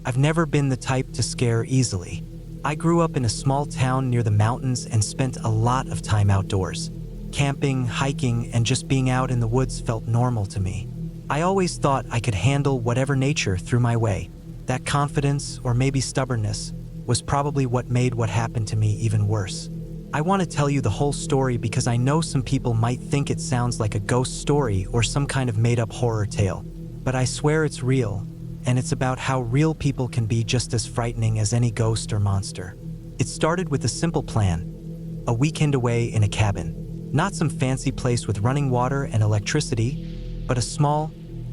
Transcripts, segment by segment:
I've never been the type to scare easily. I grew up in a small town near the mountains and spent a lot of time outdoors. Camping, hiking, and just being out in the woods felt normal to me. I always thought I could handle whatever nature threw my way. That confidence, or maybe stubbornness, was probably what made what happened to me even worse. I want to tell you the whole story because I know some people might think it sounds like a ghost story or some kind of made-up horror tale. But I swear it's real, and it's about how real people can be just as frightening as any ghost or monster. It started with a simple plan: a weekend away in a cabin. Not some fancy place with running water and electricity, but a small,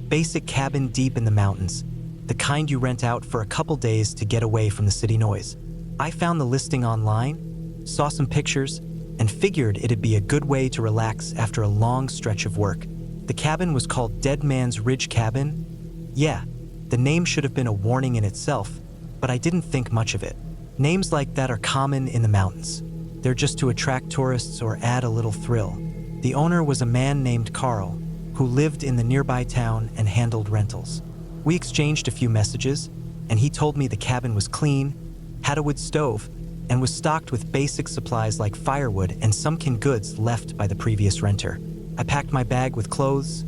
basic cabin deep in the mountains, the kind you rent out for a couple days to get away from the city noise. I found the listing online, saw some pictures, and figured it'd be a good way to relax after a long stretch of work. The cabin was called Dead Man's Ridge Cabin. Yeah, the name should have been a warning in itself, but I didn't think much of it. Names like that are common in the mountains. They're just to attract tourists or add a little thrill. The owner was a man named Carl, who lived in the nearby town and handled rentals. We exchanged a few messages, and he told me the cabin was clean, had a wood stove, and was stocked with basic supplies like firewood and some canned goods left by the previous renter. I packed my bag with clothes,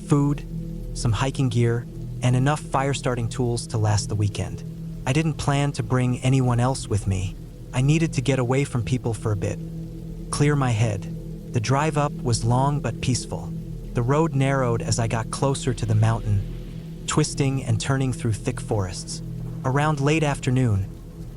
food, some hiking gear, and enough fire-starting tools to last the weekend. I didn't plan to bring anyone else with me. I needed to get away from people for a bit, clear my head. The drive up was long but peaceful. The road narrowed as I got closer to the mountain, twisting and turning through thick forests. Around late afternoon,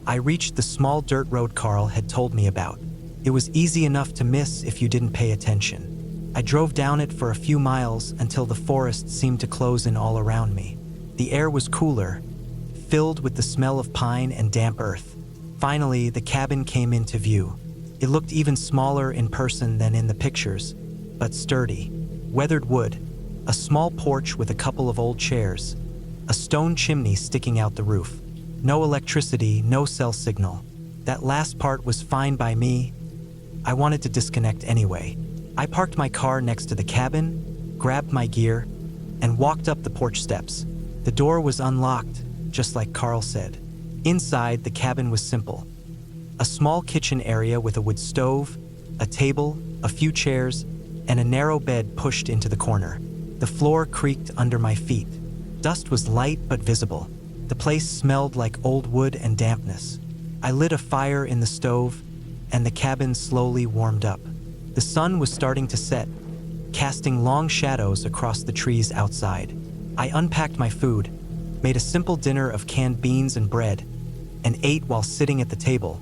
I reached the small dirt road Carl had told me about. It was easy enough to miss if you didn't pay attention. I drove down it for a few miles until the forest seemed to close in all around me. The air was cooler, filled with the smell of pine and damp earth. Finally, the cabin came into view. It looked even smaller in person than in the pictures, but sturdy. Weathered wood, a small porch with a couple of old chairs, a stone chimney sticking out the roof. No electricity, no cell signal. That last part was fine by me. I wanted to disconnect anyway. I parked my car next to the cabin, grabbed my gear, and walked up the porch steps. The door was unlocked, just like Carl said. Inside, the cabin was simple. A small kitchen area with a wood stove, a table, a few chairs, and a narrow bed pushed into the corner. The floor creaked under my feet. Dust was light but visible. The place smelled like old wood and dampness. I lit a fire in the stove, and the cabin slowly warmed up. The sun was starting to set, casting long shadows across the trees outside. I unpacked my food, made a simple dinner of canned beans and bread, and ate while sitting at the table,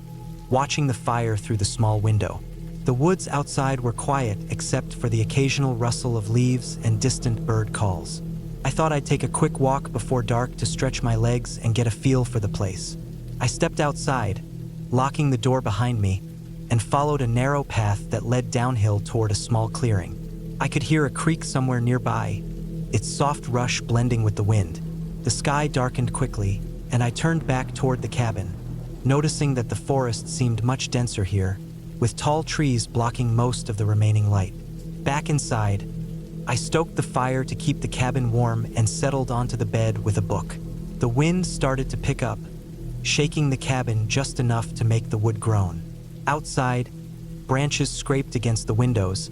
watching the fire through the small window. The woods outside were quiet except for the occasional rustle of leaves and distant bird calls. I thought I'd take a quick walk before dark to stretch my legs and get a feel for the place. I stepped outside, locking the door behind me, and followed a narrow path that led downhill toward a small clearing. I could hear a creek somewhere nearby, its soft rush blending with the wind. The sky darkened quickly, and I turned back toward the cabin, noticing that the forest seemed much denser here, with tall trees blocking most of the remaining light. Back inside, I stoked the fire to keep the cabin warm and settled onto the bed with a book. The wind started to pick up, shaking the cabin just enough to make the wood groan. Outside, branches scraped against the windows,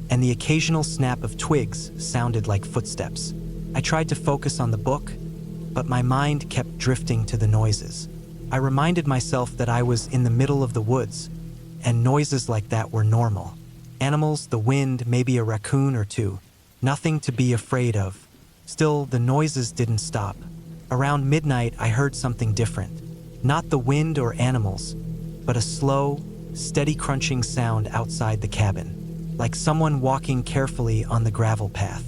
and the occasional snap of twigs sounded like footsteps. I tried to focus on the book, but my mind kept drifting to the noises. I reminded myself that I was in the middle of the woods, and noises like that were normal. Animals, the wind, maybe a raccoon or two. Nothing to be afraid of. Still, the noises didn't stop. Around midnight, I heard something different. Not the wind or animals, but a slow, steady crunching sound outside the cabin, like someone walking carefully on the gravel path.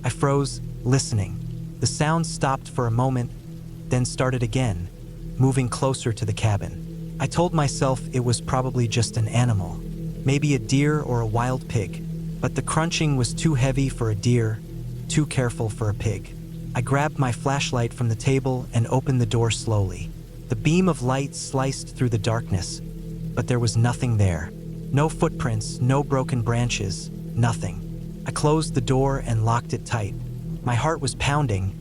I froze, listening. The sound stopped for a moment, then started again, moving closer to the cabin. I told myself it was probably just an animal, maybe a deer or a wild pig, but the crunching was too heavy for a deer, too careful for a pig. I grabbed my flashlight from the table and opened the door slowly. The beam of light sliced through the darkness, but there was nothing there. No footprints, no broken branches, nothing. I closed the door and locked it tight. My heart was pounding,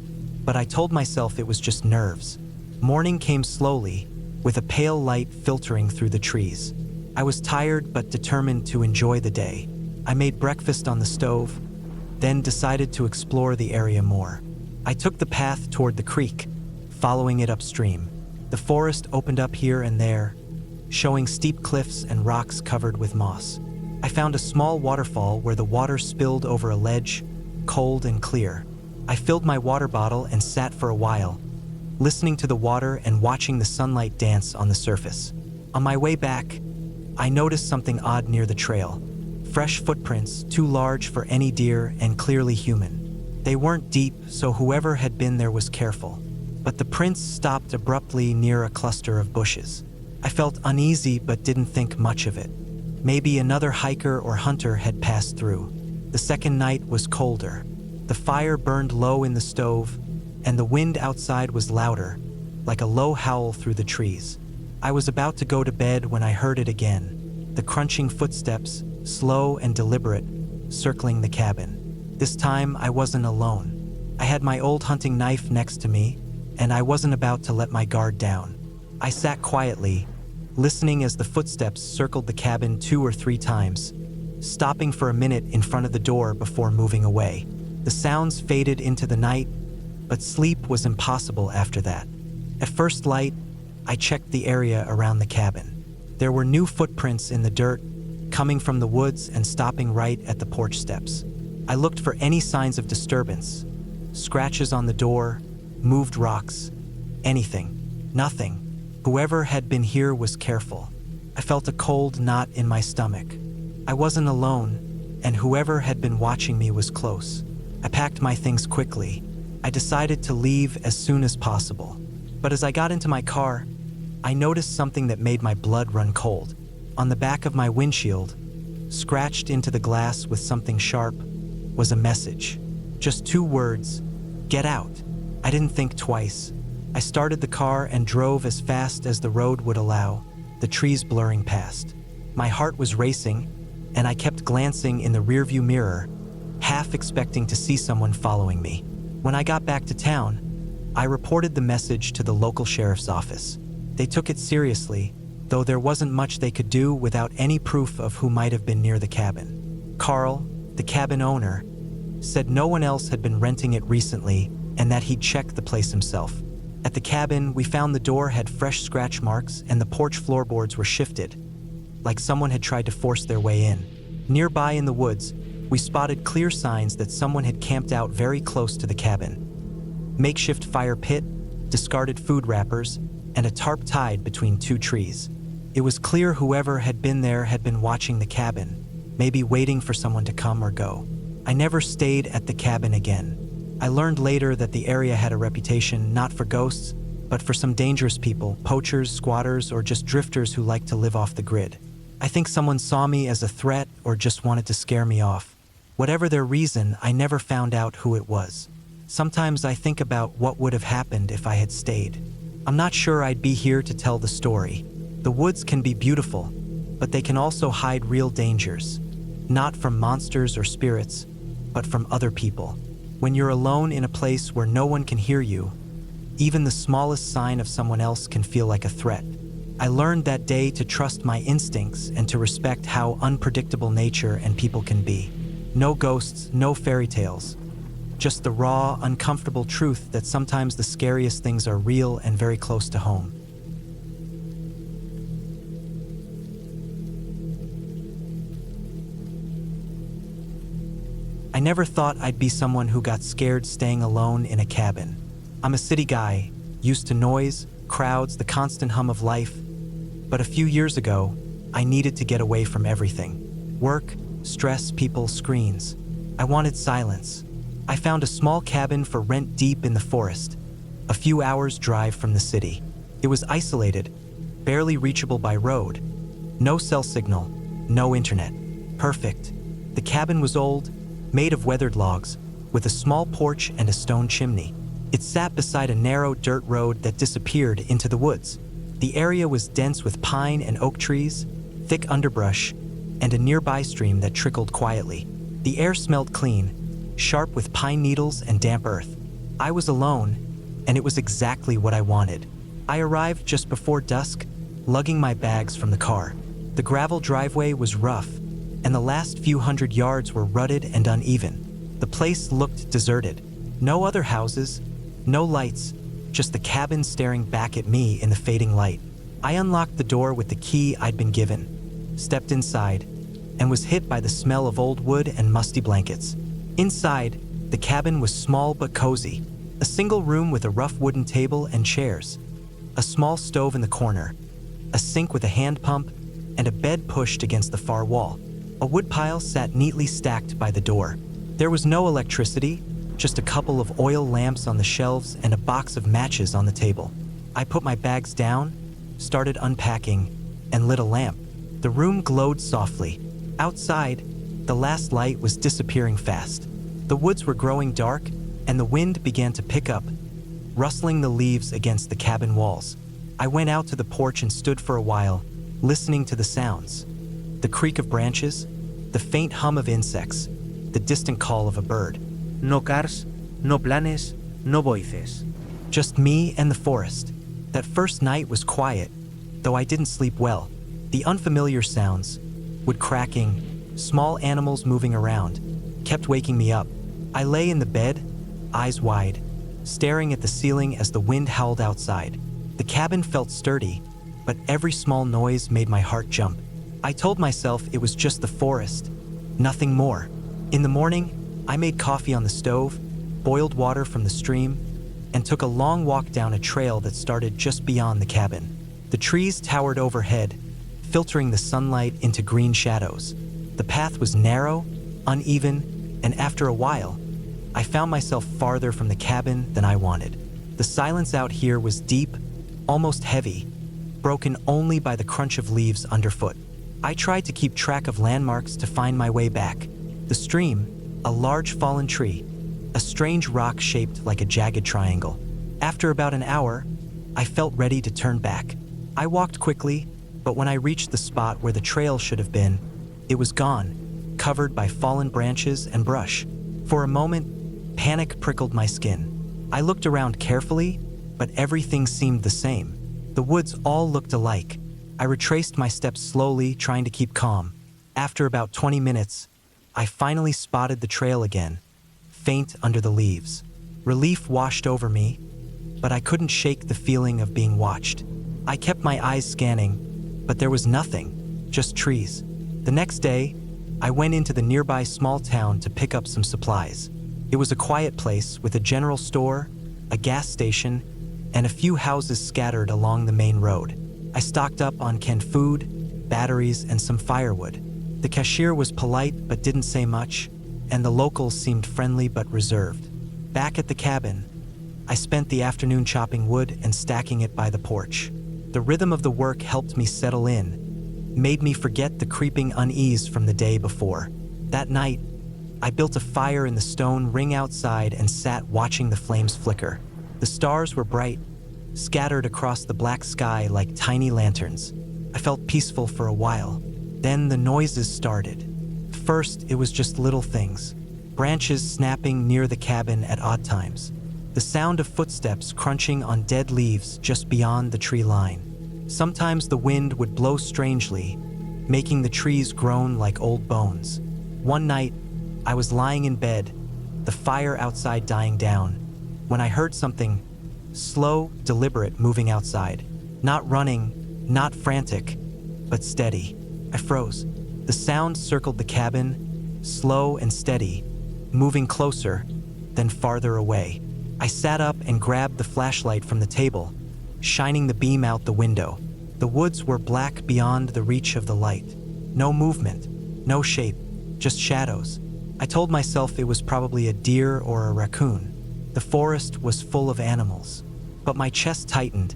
but I told myself it was just nerves. Morning came slowly, with a pale light filtering through the trees. I was tired but determined to enjoy the day. I made breakfast on the stove, then decided to explore the area more. I took the path toward the creek, following it upstream. The forest opened up here and there, showing steep cliffs and rocks covered with moss. I found a small waterfall where the water spilled over a ledge, cold and clear. I filled my water bottle and sat for a while, listening to the water and watching the sunlight dance on the surface. On my way back, I noticed something odd near the trail. Fresh footprints, too large for any deer and clearly human. They weren't deep, so whoever had been there was careful. But the prints stopped abruptly near a cluster of bushes. I felt uneasy but didn't think much of it. Maybe another hiker or hunter had passed through. The second night was colder. The fire burned low in the stove, and the wind outside was louder, like a low howl through the trees. I was about to go to bed when I heard it again, the crunching footsteps, slow and deliberate, circling the cabin. This time I wasn't alone. I had my old hunting knife next to me, and I wasn't about to let my guard down. I sat quietly, listening as the footsteps circled the cabin 2 or 3 times, stopping for a minute in front of the door before moving away. The sounds faded into the night, but sleep was impossible after that. At first light, I checked the area around the cabin. There were new footprints in the dirt, coming from the woods and stopping right at the porch steps. I looked for any signs of disturbance, scratches on the door, moved rocks, anything. Nothing. Whoever had been here was careful. I felt a cold knot in my stomach. I wasn't alone, and whoever had been watching me was close. I packed my things quickly. I decided to leave as soon as possible. But as I got into my car, I noticed something that made my blood run cold. On the back of my windshield, scratched into the glass with something sharp, was a message. Just 2 words, "Get out." I didn't think twice. I started the car and drove as fast as the road would allow, the trees blurring past. My heart was racing, and I kept glancing in the rearview mirror, half expecting to see someone following me. When I got back to town, I reported the message to the local sheriff's office. They took it seriously, though there wasn't much they could do without any proof of who might have been near the cabin. Carl, the cabin owner, said no one else had been renting it recently and that he'd checked the place himself. At the cabin, we found the door had fresh scratch marks and the porch floorboards were shifted, like someone had tried to force their way in. Nearby in the woods, we spotted clear signs that someone had camped out very close to the cabin. Makeshift fire pit, discarded food wrappers, and a tarp tied between 2 trees. It was clear whoever had been there had been watching the cabin, maybe waiting for someone to come or go. I never stayed at the cabin again. I learned later that the area had a reputation not for ghosts, but for some dangerous people, poachers, squatters, or just drifters who like to live off the grid. I think someone saw me as a threat or just wanted to scare me off. Whatever their reason, I never found out who it was. Sometimes I think about what would have happened if I had stayed. I'm not sure I'd be here to tell the story. The woods can be beautiful, but they can also hide real dangers. Not from monsters or spirits, but from other people. When you're alone in a place where no one can hear you, even the smallest sign of someone else can feel like a threat. I learned that day to trust my instincts and to respect how unpredictable nature and people can be. No ghosts, no fairy tales. Just the raw, uncomfortable truth that sometimes the scariest things are real and very close to home. I never thought I'd be someone who got scared staying alone in a cabin. I'm a city guy, used to noise, crowds, the constant hum of life. But a few years ago, I needed to get away from everything. Work, stress, people, screens. I wanted silence. I found a small cabin for rent deep in the forest, a few hours' drive from the city. It was isolated, barely reachable by road. No cell signal, no internet. Perfect. The cabin was old, made of weathered logs, with a small porch and a stone chimney. It sat beside a narrow dirt road that disappeared into the woods. The area was dense with pine and oak trees, thick underbrush, and a nearby stream that trickled quietly. The air smelled clean, sharp with pine needles and damp earth. I was alone, and it was exactly what I wanted. I arrived just before dusk, lugging my bags from the car. The gravel driveway was rough, and the last few hundred yards were rutted and uneven. The place looked deserted. No other houses, no lights, just the cabin staring back at me in the fading light. I unlocked the door with the key I'd been given, stepped inside, and was hit by the smell of old wood and musty blankets. Inside, the cabin was small but cozy. A single room with a rough wooden table and chairs, a small stove in the corner, a sink with a hand pump, and a bed pushed against the far wall. A woodpile sat neatly stacked by the door. There was no electricity, just a couple of oil lamps on the shelves and a box of matches on the table. I put my bags down, started unpacking, and lit a lamp. The room glowed softly. Outside, the last light was disappearing fast. The woods were growing dark, and the wind began to pick up, rustling the leaves against the cabin walls. I went out to the porch and stood for a while, listening to the sounds. The creak of branches, the faint hum of insects, the distant call of a bird. No cars, no planes, no voices. Just me and the forest. That first night was quiet, though I didn't sleep well. The unfamiliar sounds, wood cracking, small animals moving around, kept waking me up. I lay in the bed, eyes wide, staring at the ceiling as the wind howled outside. The cabin felt sturdy, but every small noise made my heart jump. I told myself it was just the forest, nothing more. In the morning, I made coffee on the stove, boiled water from the stream, and took a long walk down a trail that started just beyond the cabin. The trees towered overhead, filtering the sunlight into green shadows. The path was narrow, uneven, and after a while, I found myself farther from the cabin than I wanted. The silence out here was deep, almost heavy, broken only by the crunch of leaves underfoot. I tried to keep track of landmarks to find my way back. The stream, a large fallen tree, a strange rock shaped like a jagged triangle. After about an hour, I felt ready to turn back. I walked quickly, but when I reached the spot where the trail should have been, it was gone, covered by fallen branches and brush. For a moment, panic prickled my skin. I looked around carefully, but everything seemed the same. The woods all looked alike. I retraced my steps slowly, trying to keep calm. After about 20 minutes, I finally spotted the trail again, faint under the leaves. Relief washed over me, but I couldn't shake the feeling of being watched. I kept my eyes scanning, but there was nothing, just trees. The next day, I went into the nearby small town to pick up some supplies. It was a quiet place with a general store, a gas station, and a few houses scattered along the main road. I stocked up on canned food, batteries, and some firewood. The cashier was polite but didn't say much, and the locals seemed friendly but reserved. Back at the cabin, I spent the afternoon chopping wood and stacking it by the porch. The rhythm of the work helped me settle in, made me forget the creeping unease from the day before. That night, I built a fire in the stone ring outside and sat watching the flames flicker. The stars were bright, scattered across the black sky like tiny lanterns. I felt peaceful for a while. Then the noises started. First, it was just little things. Branches snapping near the cabin at odd times. The sound of footsteps crunching on dead leaves just beyond the tree line. Sometimes the wind would blow strangely, making the trees groan like old bones. One night, I was lying in bed, the fire outside dying down, when I heard something slow, deliberate moving outside. Not running, not frantic, but steady. I froze. The sound circled the cabin, slow and steady, moving closer, then farther away. I sat up and grabbed the flashlight from the table, shining the beam out the window. The woods were black beyond the reach of the light. No movement, no shape, just shadows. I told myself it was probably a deer or a raccoon. The forest was full of animals, but my chest tightened,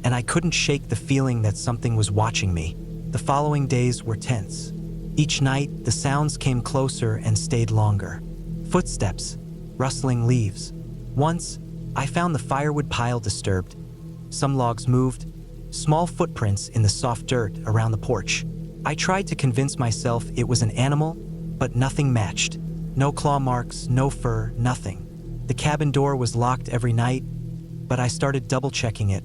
and I couldn't shake the feeling that something was watching me. The following days were tense. Each night, the sounds came closer and stayed longer. Footsteps, rustling leaves. Once, I found the firewood pile disturbed. Some logs moved, small footprints in the soft dirt around the porch. I tried to convince myself it was an animal, but nothing matched. No claw marks, no fur, nothing. The cabin door was locked every night, but I started double-checking it.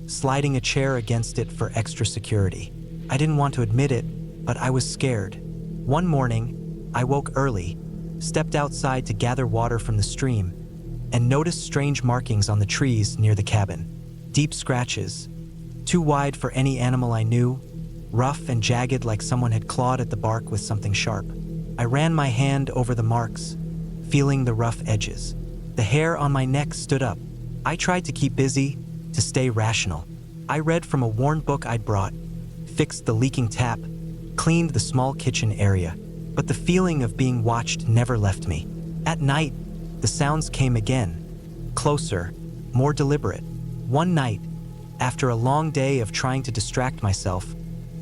sliding a chair against it for extra security. I didn't want to admit it, but I was scared. One morning, I woke early, stepped outside to gather water from the stream, and noticed strange markings on the trees near the cabin. Deep scratches, too wide for any animal I knew, rough and jagged like someone had clawed at the bark with something sharp. I ran my hand over the marks, feeling the rough edges. The hair on my neck stood up. I tried to keep busy, to stay rational. I read from a worn book I'd brought, fixed the leaking tap, cleaned the small kitchen area, but the feeling of being watched never left me. At night, the sounds came again, closer, more deliberate. One night, after a long day of trying to distract myself,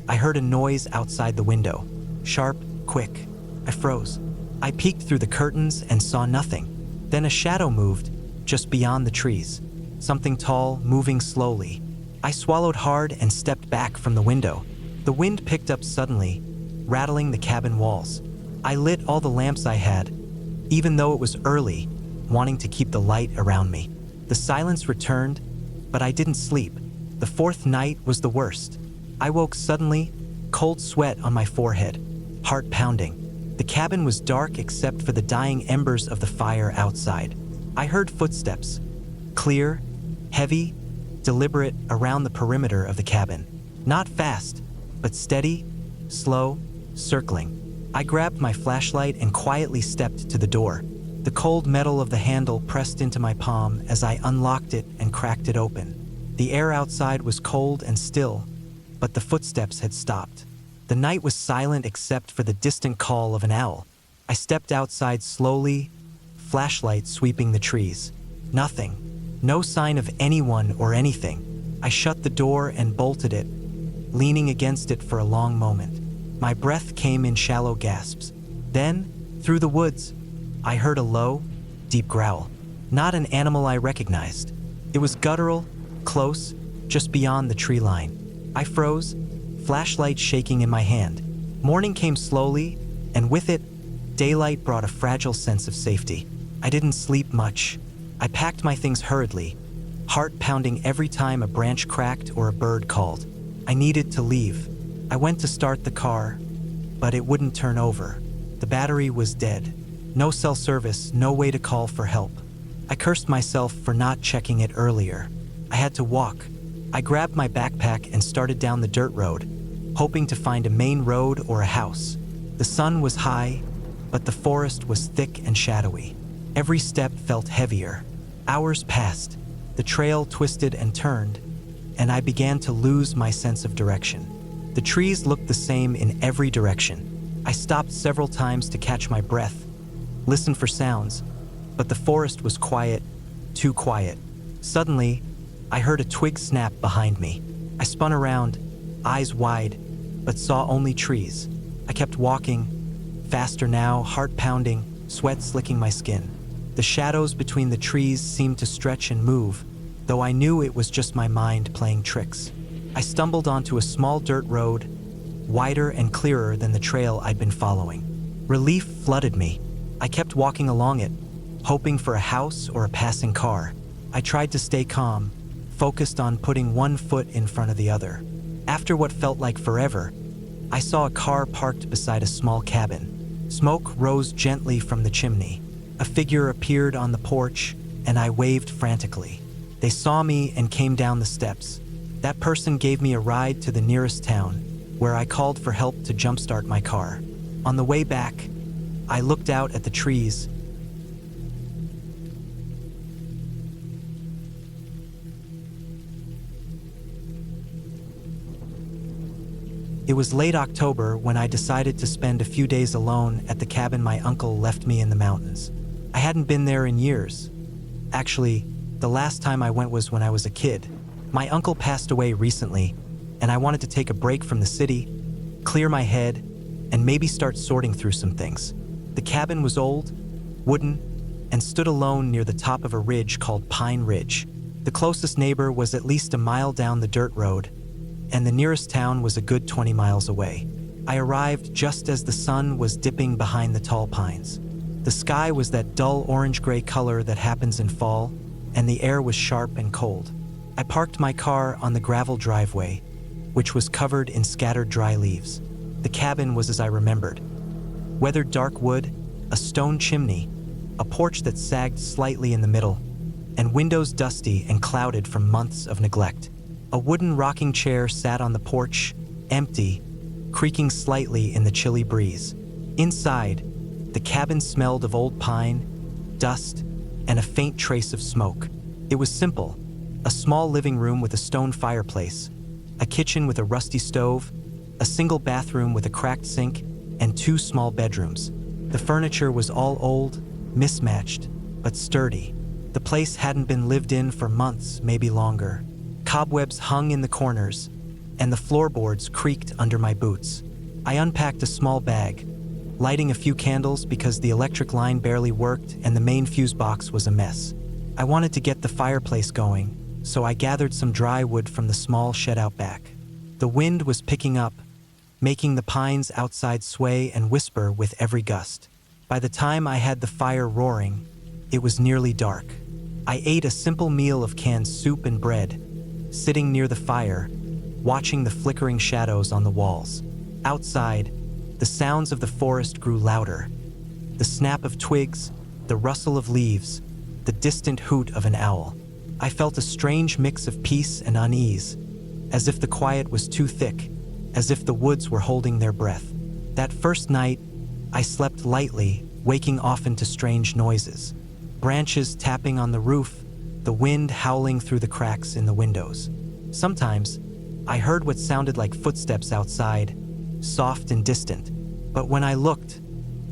I heard a noise outside the window. Sharp, quick. I froze. I peeked through the curtains and saw nothing. Then a shadow moved, just beyond the trees. Something tall, moving slowly. I swallowed hard and stepped back from the window. The wind picked up suddenly, rattling the cabin walls. I lit all the lamps I had, even though it was early, wanting to keep the light around me. The silence returned, but I didn't sleep. The fourth night was the worst. I woke suddenly, cold sweat on my forehead, heart pounding. The cabin was dark except for the dying embers of the fire outside. I heard footsteps, clear, heavy, deliberate around the perimeter of the cabin. Not fast, but steady, slow, circling. I grabbed my flashlight and quietly stepped to the door. The cold metal of the handle pressed into my palm as I unlocked it and cracked it open. The air outside was cold and still, but the footsteps had stopped. The night was silent except for the distant call of an owl. I stepped outside slowly, flashlight sweeping the trees. Nothing. No sign of anyone or anything. I shut the door and bolted it, leaning against it for a long moment. My breath came in shallow gasps. Then, through the woods, I heard a low, deep growl. Not an animal I recognized. It was guttural, close, just beyond the tree line. I froze, flashlight shaking in my hand. Morning came slowly, and with it, daylight brought a fragile sense of safety. I didn't sleep much. I packed my things hurriedly, heart pounding every time a branch cracked or a bird called. I needed to leave. I went to start the car, but it wouldn't turn over. The battery was dead. No cell service, no way to call for help. I cursed myself for not checking it earlier. I had to walk. I grabbed my backpack and started down the dirt road, hoping to find a main road or a house. The sun was high, but the forest was thick and shadowy. Every step felt heavier. Hours passed. The trail twisted and turned, and I began to lose my sense of direction. The trees looked the same in every direction. I stopped several times to catch my breath, listened for sounds, but the forest was quiet, too quiet. Suddenly, I heard a twig snap behind me. I spun around, eyes wide, but saw only trees. I kept walking, faster now, heart pounding, sweat slicking my skin. The shadows between the trees seemed to stretch and move, though I knew it was just my mind playing tricks. I stumbled onto a small dirt road, wider and clearer than the trail I'd been following. Relief flooded me. I kept walking along it, hoping for a house or a passing car. I tried to stay calm, focused on putting one foot in front of the other. After what felt like forever, I saw a car parked beside a small cabin. Smoke rose gently from the chimney. A figure appeared on the porch, and I waved frantically. They saw me and came down the steps. That person gave me a ride to the nearest town, where I called for help to jumpstart my car. On the way back, I looked out at the trees. It was late October when I decided to spend a few days alone at the cabin my uncle left me in the mountains. I hadn't been there in years. Actually, the last time I went was when I was a kid. My uncle passed away recently, and I wanted to take a break from the city, clear my head, and maybe start sorting through some things. The cabin was old, wooden, and stood alone near the top of a ridge called Pine Ridge. The closest neighbor was at least a mile down the dirt road, and the nearest town was a good 20 miles away. I arrived just as the sun was dipping behind the tall pines. The sky was that dull orange-gray color that happens in fall, and the air was sharp and cold. I parked my car on the gravel driveway, which was covered in scattered dry leaves. The cabin was as I remembered. Weathered dark wood, a stone chimney, a porch that sagged slightly in the middle, and windows dusty and clouded from months of neglect. A wooden rocking chair sat on the porch, empty, creaking slightly in the chilly breeze. Inside, the cabin smelled of old pine, dust, and a faint trace of smoke. It was simple, a small living room with a stone fireplace, a kitchen with a rusty stove, a single bathroom with a cracked sink, and 2 small bedrooms. The furniture was all old, mismatched, but sturdy. The place hadn't been lived in for months, maybe longer. Cobwebs hung in the corners, and the floorboards creaked under my boots. I unpacked a small bag, lighting a few candles because the electric line barely worked and the main fuse box was a mess. I wanted to get the fireplace going, so I gathered some dry wood from the small shed out back. The wind was picking up, making the pines outside sway and whisper with every gust. By the time I had the fire roaring, it was nearly dark. I ate a simple meal of canned soup and bread, sitting near the fire, watching the flickering shadows on the walls. Outside, the sounds of the forest grew louder. The snap of twigs, the rustle of leaves, the distant hoot of an owl. I felt a strange mix of peace and unease, as if the quiet was too thick, as if the woods were holding their breath. That first night, I slept lightly, waking often to strange noises. Branches tapping on the roof, the wind howling through the cracks in the windows. Sometimes, I heard what sounded like footsteps outside, soft and distant. But when I looked,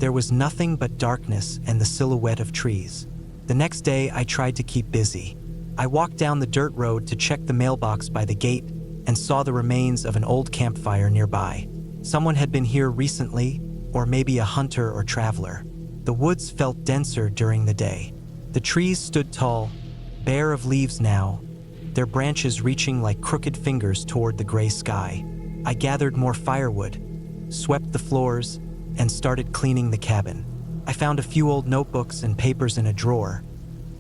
there was nothing but darkness and the silhouette of trees. The next day, I tried to keep busy. I walked down the dirt road to check the mailbox by the gate and saw the remains of an old campfire nearby. Someone had been here recently, or maybe a hunter or traveler. The woods felt denser during the day. The trees stood tall, bare of leaves now, their branches reaching like crooked fingers toward the gray sky. I gathered more firewood, swept the floors, and started cleaning the cabin. I found a few old notebooks and papers in a drawer.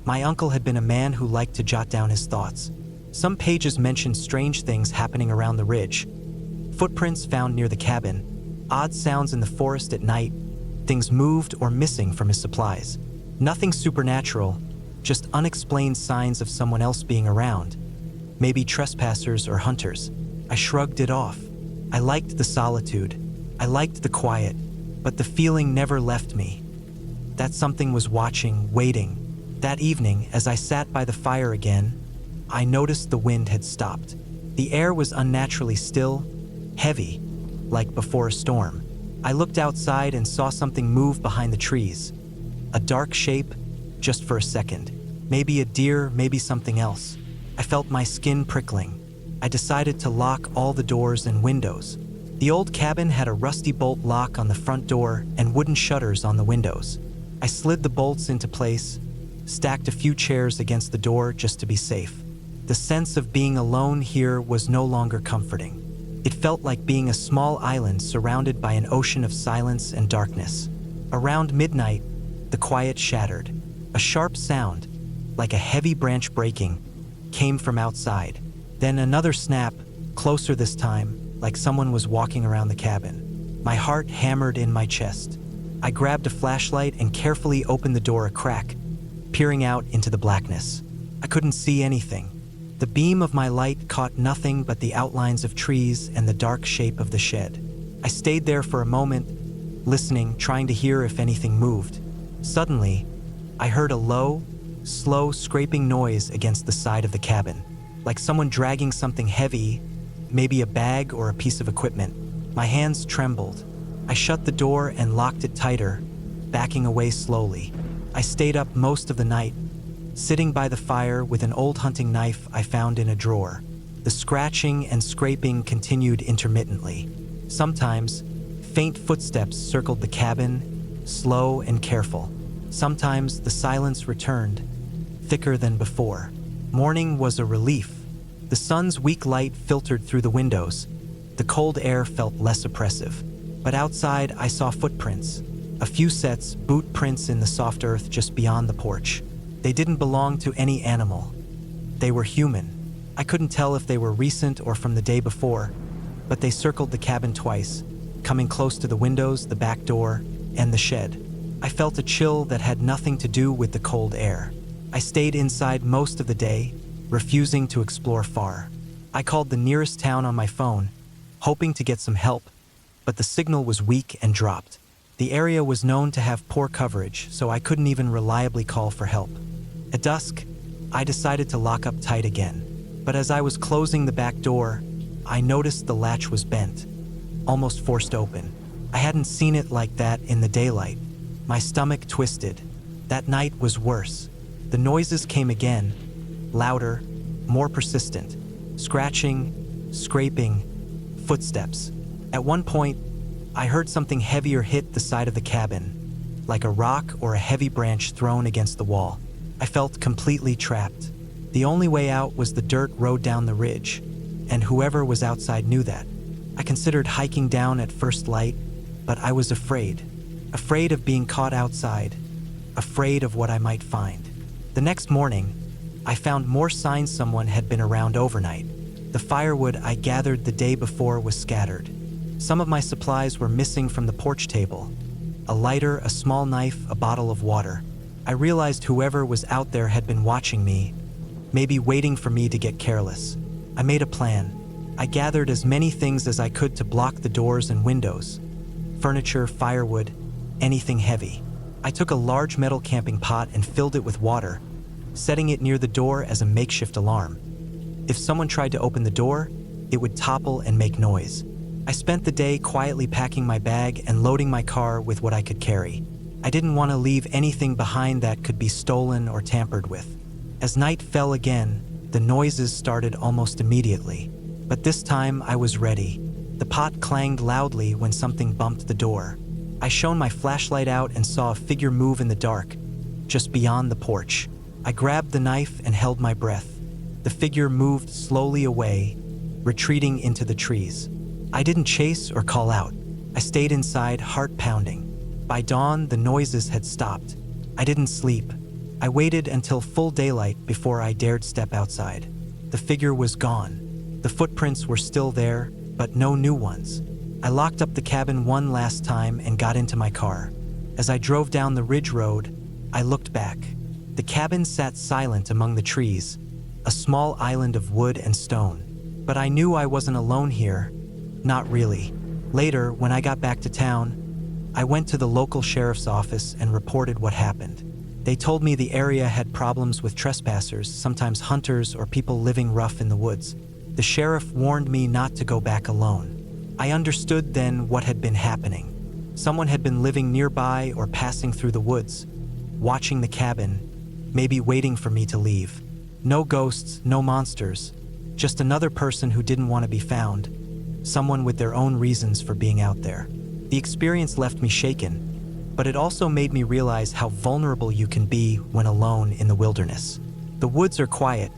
My uncle had been a man who liked to jot down his thoughts. Some pages mentioned strange things happening around the ridge. Footprints found near the cabin, odd sounds in the forest at night, things moved or missing from his supplies. Nothing supernatural, just unexplained signs of someone else being around. Maybe trespassers or hunters. I shrugged it off. I liked the solitude. I liked the quiet, but the feeling never left me. That something was watching, waiting. That evening, as I sat by the fire again, I noticed the wind had stopped. The air was unnaturally still, heavy, like before a storm. I looked outside and saw something move behind the trees. A dark shape, just for a second. Maybe a deer, maybe something else. I felt my skin prickling. I decided to lock all the doors and windows. The old cabin had a rusty bolt lock on the front door and wooden shutters on the windows. I slid the bolts into place, stacked a few chairs against the door just to be safe. The sense of being alone here was no longer comforting. It felt like being a small island surrounded by an ocean of silence and darkness. Around midnight, the quiet shattered. A sharp sound, like a heavy branch breaking, came from outside. Then another snap, closer this time, like someone was walking around the cabin. My heart hammered in my chest. I grabbed a flashlight and carefully opened the door a crack, peering out into the blackness. I couldn't see anything. The beam of my light caught nothing but the outlines of trees and the dark shape of the shed. I stayed there for a moment, listening, trying to hear if anything moved. Suddenly, I heard a low, slow scraping noise against the side of the cabin, like someone dragging something heavy, maybe a bag or a piece of equipment. My hands trembled. I shut the door and locked it tighter, backing away slowly. I stayed up most of the night, sitting by the fire with an old hunting knife I found in a drawer. The scratching and scraping continued intermittently. Sometimes, faint footsteps circled the cabin, slow and careful. Sometimes the silence returned, thicker than before. Morning was a relief. The sun's weak light filtered through the windows. The cold air felt less oppressive. But outside, I saw footprints. A few sets, boot prints in the soft earth just beyond the porch. They didn't belong to any animal. They were human. I couldn't tell if they were recent or from the day before, but they circled the cabin twice, coming close to the windows, the back door, and the shed. I felt a chill that had nothing to do with the cold air. I stayed inside most of the day, refusing to explore far. I called the nearest town on my phone, hoping to get some help, but the signal was weak and dropped. The area was known to have poor coverage, so I couldn't even reliably call for help. At dusk, I decided to lock up tight again, but as I was closing the back door, I noticed the latch was bent, almost forced open. I hadn't seen it like that in the daylight. My stomach twisted. That night was worse. The noises came again, louder, more persistent. Scratching, scraping, footsteps. At one point, I heard something heavier hit the side of the cabin, like a rock or a heavy branch thrown against the wall. I felt completely trapped. The only way out was the dirt road down the ridge, and whoever was outside knew that. I considered hiking down at first light, but I was afraid. Afraid of being caught outside, afraid of what I might find. The next morning, I found more signs someone had been around overnight. The firewood I gathered the day before was scattered. Some of my supplies were missing from the porch table. A lighter, a small knife, a bottle of water. I realized whoever was out there had been watching me, maybe waiting for me to get careless. I made a plan. I gathered as many things as I could to block the doors and windows. Furniture, firewood, anything heavy. I took a large metal camping pot and filled it with water, setting it near the door as a makeshift alarm. If someone tried to open the door, it would topple and make noise. I spent the day quietly packing my bag and loading my car with what I could carry. I didn't want to leave anything behind that could be stolen or tampered with. As night fell again, the noises started almost immediately. But this time I was ready. The pot clanged loudly when something bumped the door. I shone my flashlight out and saw a figure move in the dark, just beyond the porch. I grabbed the knife and held my breath. The figure moved slowly away, retreating into the trees. I didn't chase or call out. I stayed inside, heart pounding. By dawn, the noises had stopped. I didn't sleep. I waited until full daylight before I dared step outside. The figure was gone. The footprints were still there, but no new ones. I locked up the cabin one last time and got into my car. As I drove down the ridge road, I looked back. The cabin sat silent among the trees, a small island of wood and stone. But I knew I wasn't alone here. Not really. Later, when I got back to town, I went to the local sheriff's office and reported what happened. They told me the area had problems with trespassers, sometimes hunters or people living rough in the woods. The sheriff warned me not to go back alone. I understood then what had been happening. Someone had been living nearby or passing through the woods, watching the cabin, maybe waiting for me to leave. No ghosts, no monsters, just another person who didn't want to be found, someone with their own reasons for being out there. The experience left me shaken, but it also made me realize how vulnerable you can be when alone in the wilderness. The woods are quiet,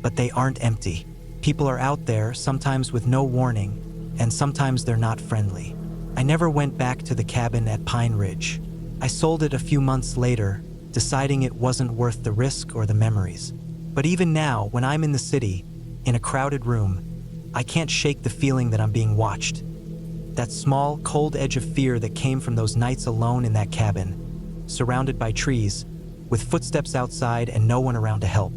but they aren't empty. People are out there, sometimes with no warning, and sometimes they're not friendly. I never went back to the cabin at Pine Ridge. I sold it a few months later, deciding it wasn't worth the risk or the memories. But even now, when I'm in the city, in a crowded room, I can't shake the feeling that I'm being watched. That small, cold edge of fear that came from those nights alone in that cabin, surrounded by trees, with footsteps outside and no one around to help.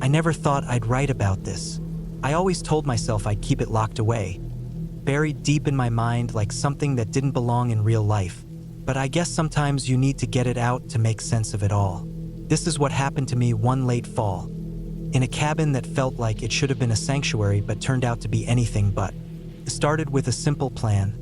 I never thought I'd write about this. I always told myself I'd keep it locked away, buried deep in my mind like something that didn't belong in real life. But I guess sometimes you need to get it out to make sense of it all. This is what happened to me one late fall, in a cabin that felt like it should have been a sanctuary but turned out to be anything but. It started with a simple plan.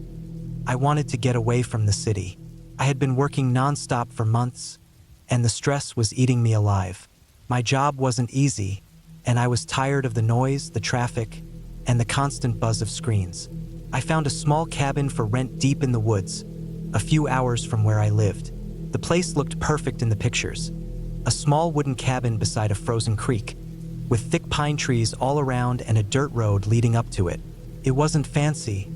I wanted to get away from the city. I had been working nonstop for months, and the stress was eating me alive. My job wasn't easy, and I was tired of the noise, the traffic, and the constant buzz of screens. I found a small cabin for rent deep in the woods, a few hours from where I lived. The place looked perfect in the pictures. A small wooden cabin beside a frozen creek, with thick pine trees all around and a dirt road leading up to it. It wasn't fancy,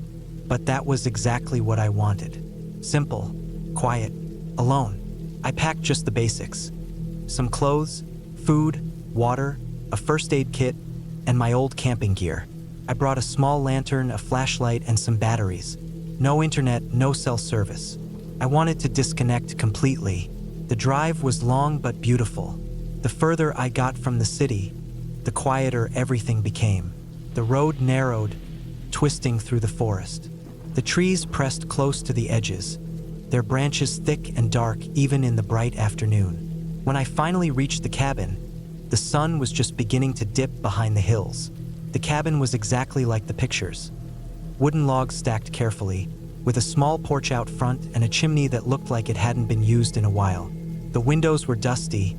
but that was exactly what I wanted. Simple, quiet, alone. I packed just the basics. Some clothes, food, water, a first aid kit, and my old camping gear. I brought a small lantern, a flashlight, and some batteries. No internet, no cell service. I wanted to disconnect completely. The drive was long but beautiful. The further I got from the city, the quieter everything became. The road narrowed, twisting through the forest. The trees pressed close to the edges, their branches thick and dark even in the bright afternoon. When I finally reached the cabin, the sun was just beginning to dip behind the hills. The cabin was exactly like the pictures. Wooden logs stacked carefully, with a small porch out front and a chimney that looked like it hadn't been used in a while. The windows were dusty,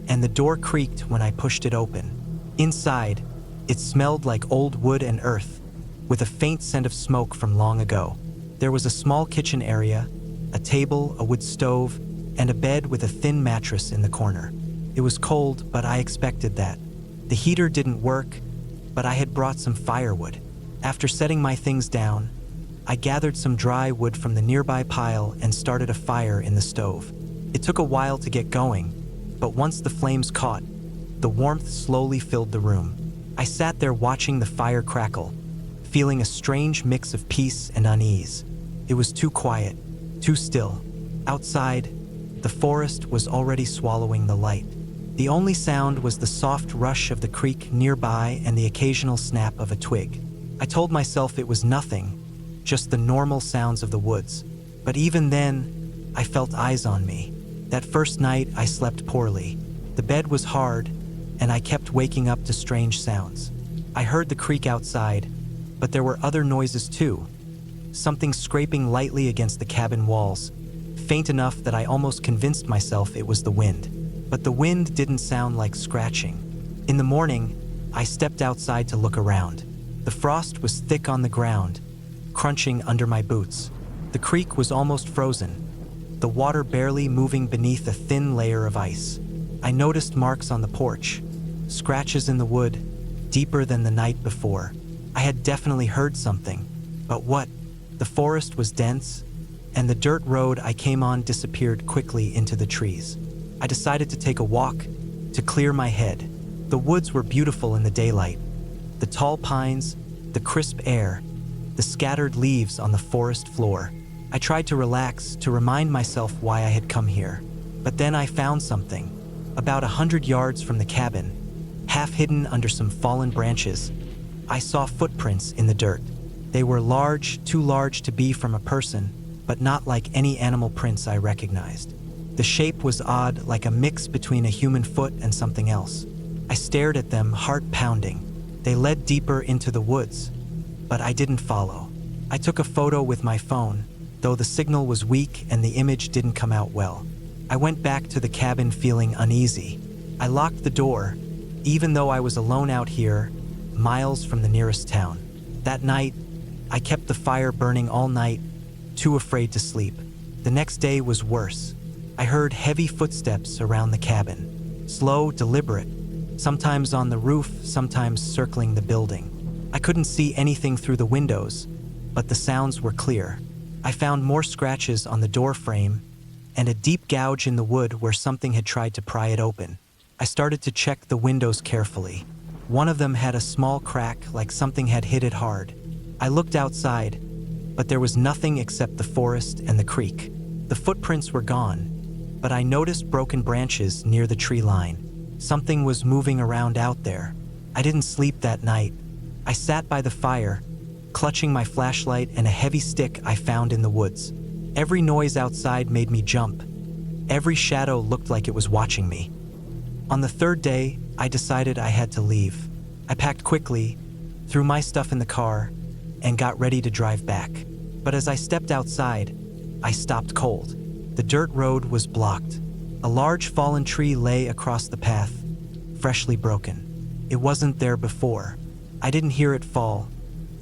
and the door creaked when I pushed it open. Inside, it smelled like old wood and earth, with a faint scent of smoke from long ago. There was a small kitchen area, a table, a wood stove, and a bed with a thin mattress in the corner. It was cold, but I expected that. The heater didn't work, but I had brought some firewood. After setting my things down, I gathered some dry wood from the nearby pile and started a fire in the stove. It took a while to get going, but once the flames caught, the warmth slowly filled the room. I sat there watching the fire crackle, feeling a strange mix of peace and unease. It was too quiet, too still. Outside, the forest was already swallowing the light. The only sound was the soft rush of the creek nearby and the occasional snap of a twig. I told myself it was nothing, just the normal sounds of the woods. But even then, I felt eyes on me. That first night, I slept poorly. The bed was hard, and I kept waking up to strange sounds. I heard the creek outside, but there were other noises too. Something scraping lightly against the cabin walls, faint enough that I almost convinced myself it was the wind. But the wind didn't sound like scratching. In the morning, I stepped outside to look around. The frost was thick on the ground, crunching under my boots. The creek was almost frozen, the water barely moving beneath a thin layer of ice. I noticed marks on the porch, scratches in the wood, deeper than the night before. I had definitely heard something, but what? The forest was dense, and the dirt road I came on disappeared quickly into the trees. I decided to take a walk to clear my head. The woods were beautiful in the daylight. The tall pines, the crisp air, the scattered leaves on the forest floor. I tried to relax, to remind myself why I had come here. But then I found something. About 100 yards from the cabin, half hidden under some fallen branches, I saw footprints in the dirt. They were large, too large to be from a person, but not like any animal prints I recognized. The shape was odd, like a mix between a human foot and something else. I stared at them, heart pounding. They led deeper into the woods, but I didn't follow. I took a photo with my phone, though the signal was weak and the image didn't come out well. I went back to the cabin feeling uneasy. I locked the door, even though I was alone out here, miles from the nearest town. That night, I kept the fire burning all night, too afraid to sleep. The next day was worse. I heard heavy footsteps around the cabin, slow, deliberate, sometimes on the roof, sometimes circling the building. I couldn't see anything through the windows, but the sounds were clear. I found more scratches on the door frame and a deep gouge in the wood where something had tried to pry it open. I started to check the windows carefully. One of them had a small crack, like something had hit it hard. I looked outside, but there was nothing except the forest and the creek. The footprints were gone, but I noticed broken branches near the tree line. Something was moving around out there. I didn't sleep that night. I sat by the fire, clutching my flashlight and a heavy stick I found in the woods. Every noise outside made me jump. Every shadow looked like it was watching me. On the third day, I decided I had to leave. I packed quickly, threw my stuff in the car, and got ready to drive back. But as I stepped outside, I stopped cold. The dirt road was blocked. A large fallen tree lay across the path, freshly broken. It wasn't there before. I didn't hear it fall,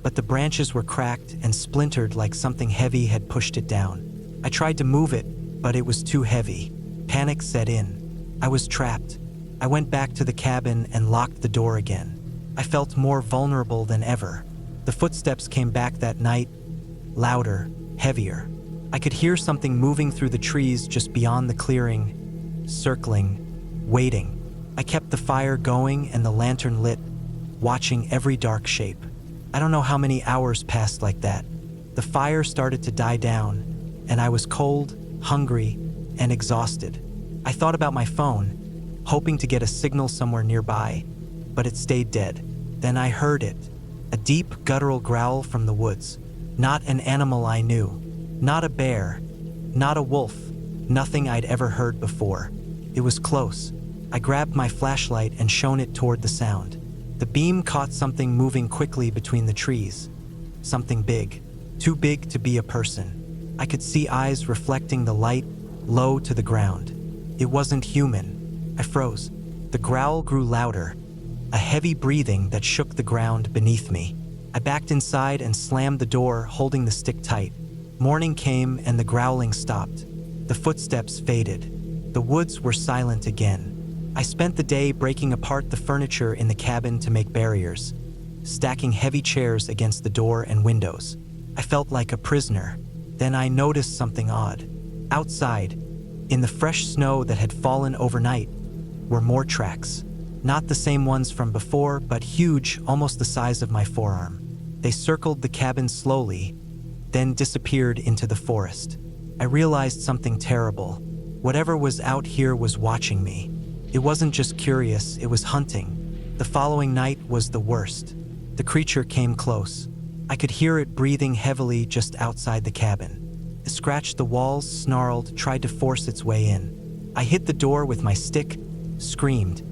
but the branches were cracked and splintered like something heavy had pushed it down. I tried to move it, but it was too heavy. Panic set in. I was trapped. I went back to the cabin and locked the door again. I felt more vulnerable than ever. The footsteps came back that night, louder, heavier. I could hear something moving through the trees just beyond the clearing, circling, waiting. I kept the fire going and the lantern lit, watching every dark shape. I don't know how many hours passed like that. The fire started to die down, and I was cold, hungry, and exhausted. I thought about my phone, hoping to get a signal somewhere nearby, but it stayed dead. Then I heard it, a deep, guttural growl from the woods. Not an animal I knew, not a bear, not a wolf, nothing I'd ever heard before. It was close. I grabbed my flashlight and shone it toward the sound. The beam caught something moving quickly between the trees. Something big, too big to be a person. I could see eyes reflecting the light, low to the ground. It wasn't human. I froze. The growl grew louder, a heavy breathing that shook the ground beneath me. I backed inside and slammed the door, holding the stick tight. Morning came and the growling stopped. The footsteps faded. The woods were silent again. I spent the day breaking apart the furniture in the cabin to make barriers, stacking heavy chairs against the door and windows. I felt like a prisoner. Then I noticed something odd. Outside, in the fresh snow that had fallen overnight, were more tracks. Not the same ones from before, but huge, almost the size of my forearm. They circled the cabin slowly, then disappeared into the forest. I realized something terrible. Whatever was out here was watching me. It wasn't just curious, it was hunting. The following night was the worst. The creature came close. I could hear it breathing heavily just outside the cabin. It scratched the walls, snarled, tried to force its way in. I hit the door with my stick, screamed,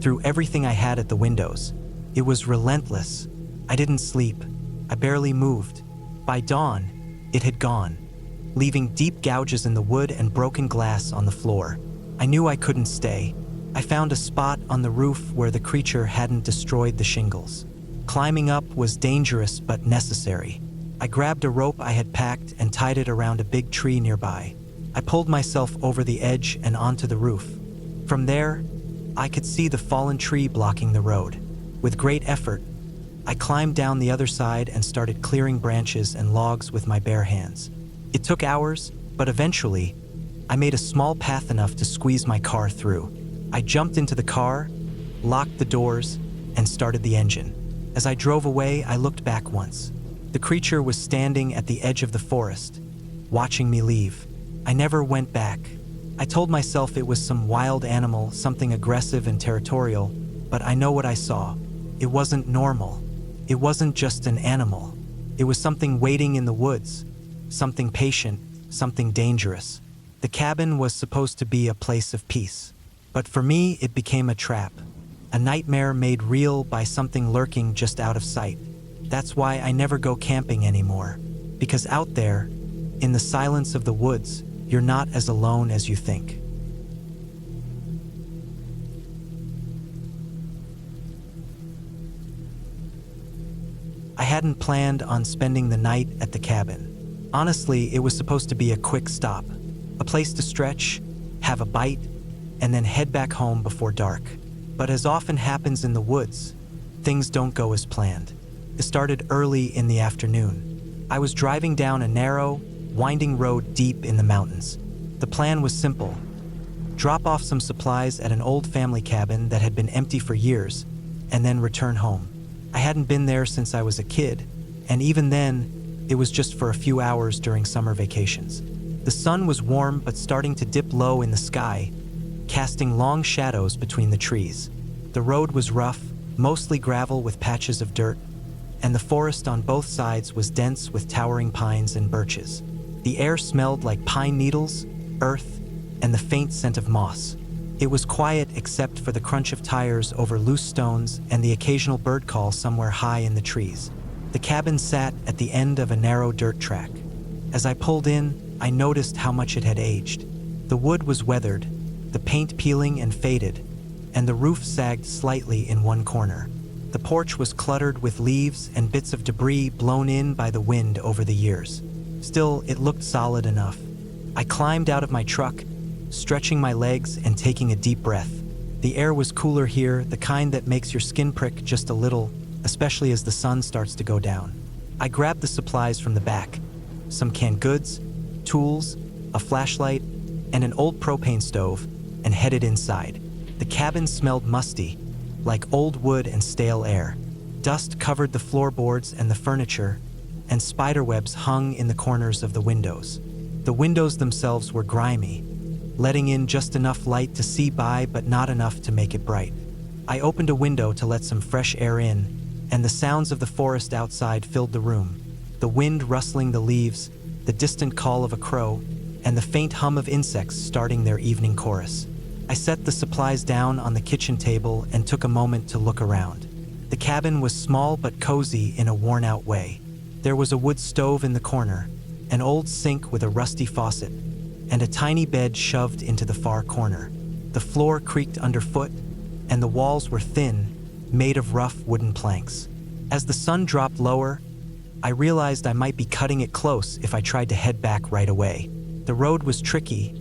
threw everything I had at the windows. It was relentless. I didn't sleep. I barely moved. By dawn, it had gone, leaving deep gouges in the wood and broken glass on the floor. I knew I couldn't stay. I found a spot on the roof where the creature hadn't destroyed the shingles. Climbing up was dangerous but necessary. I grabbed a rope I had packed and tied it around a big tree nearby. I pulled myself over the edge and onto the roof. From there, I could see the fallen tree blocking the road. With great effort, I climbed down the other side and started clearing branches and logs with my bare hands. It took hours, but eventually, I made a small path enough to squeeze my car through. I jumped into the car, locked the doors, and started the engine. As I drove away, I looked back once. The creature was standing at the edge of the forest, watching me leave. I never went back. I told myself it was some wild animal, something aggressive and territorial, but I know what I saw. It wasn't normal. It wasn't just an animal. It was something waiting in the woods, something patient, something dangerous. The cabin was supposed to be a place of peace, but for me, it became a trap, a nightmare made real by something lurking just out of sight. That's why I never go camping anymore, because out there, in the silence of the woods, you're not as alone as you think. I hadn't planned on spending the night at the cabin. Honestly, it was supposed to be a quick stop, a place to stretch, have a bite, and then head back home before dark. But as often happens in the woods, things don't go as planned. It started early in the afternoon. I was driving down a narrow, winding road deep in the mountains. The plan was simple: drop off some supplies at an old family cabin that had been empty for years, and then return home. I hadn't been there since I was a kid, and even then, it was just for a few hours during summer vacations. The sun was warm but starting to dip low in the sky, casting long shadows between the trees. The road was rough, mostly gravel with patches of dirt, and the forest on both sides was dense with towering pines and birches. The air smelled like pine needles, earth, and the faint scent of moss. It was quiet except for the crunch of tires over loose stones and the occasional bird call somewhere high in the trees. The cabin sat at the end of a narrow dirt track. As I pulled in, I noticed how much it had aged. The wood was weathered, the paint peeling and faded, and the roof sagged slightly in one corner. The porch was cluttered with leaves and bits of debris blown in by the wind over the years. Still, it looked solid enough. I climbed out of my truck, stretching my legs and taking a deep breath. The air was cooler here, the kind that makes your skin prick just a little, especially as the sun starts to go down. I grabbed the supplies from the back: some canned goods, tools, a flashlight, and an old propane stove, and headed inside. The cabin smelled musty, like old wood and stale air. Dust covered the floorboards and the furniture, and spiderwebs hung in the corners of the windows. The windows themselves were grimy, letting in just enough light to see by but not enough to make it bright. I opened a window to let some fresh air in, and the sounds of the forest outside filled the room. The wind rustling the leaves, the distant call of a crow, and the faint hum of insects starting their evening chorus. I set the supplies down on the kitchen table and took a moment to look around. The cabin was small but cozy in a worn-out way. There was a wood stove in the corner, an old sink with a rusty faucet, and a tiny bed shoved into the far corner. The floor creaked underfoot, and the walls were thin, made of rough wooden planks. As the sun dropped lower, I realized I might be cutting it close if I tried to head back right away. The road was tricky,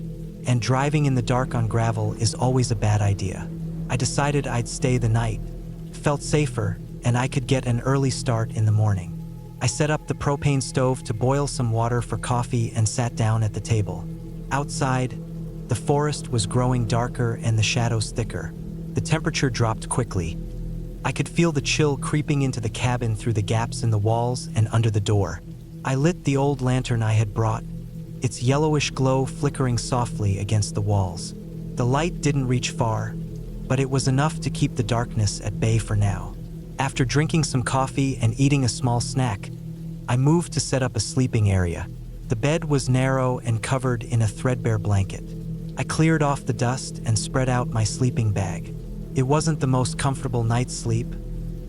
and driving in the dark on gravel is always a bad idea. I decided I'd stay the night. Felt safer, and I could get an early start in the morning. I set up the propane stove to boil some water for coffee and sat down at the table. Outside, the forest was growing darker and the shadows thicker. The temperature dropped quickly. I could feel the chill creeping into the cabin through the gaps in the walls and under the door. I lit the old lantern I had brought, its yellowish glow flickering softly against the walls. The light didn't reach far, but it was enough to keep the darkness at bay for now. After drinking some coffee and eating a small snack, I moved to set up a sleeping area. The bed was narrow and covered in a threadbare blanket. I cleared off the dust and spread out my sleeping bag. It wasn't the most comfortable night's sleep,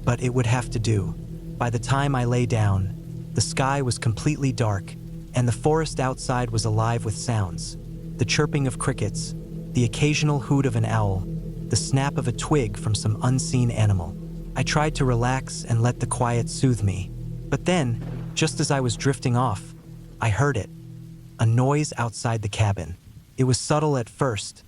but it would have to do. By the time I lay down, the sky was completely dark, and the forest outside was alive with sounds. The chirping of crickets, the occasional hoot of an owl, the snap of a twig from some unseen animal. I tried to relax and let the quiet soothe me. But then, just as I was drifting off, I heard it. A noise outside the cabin. It was subtle at first,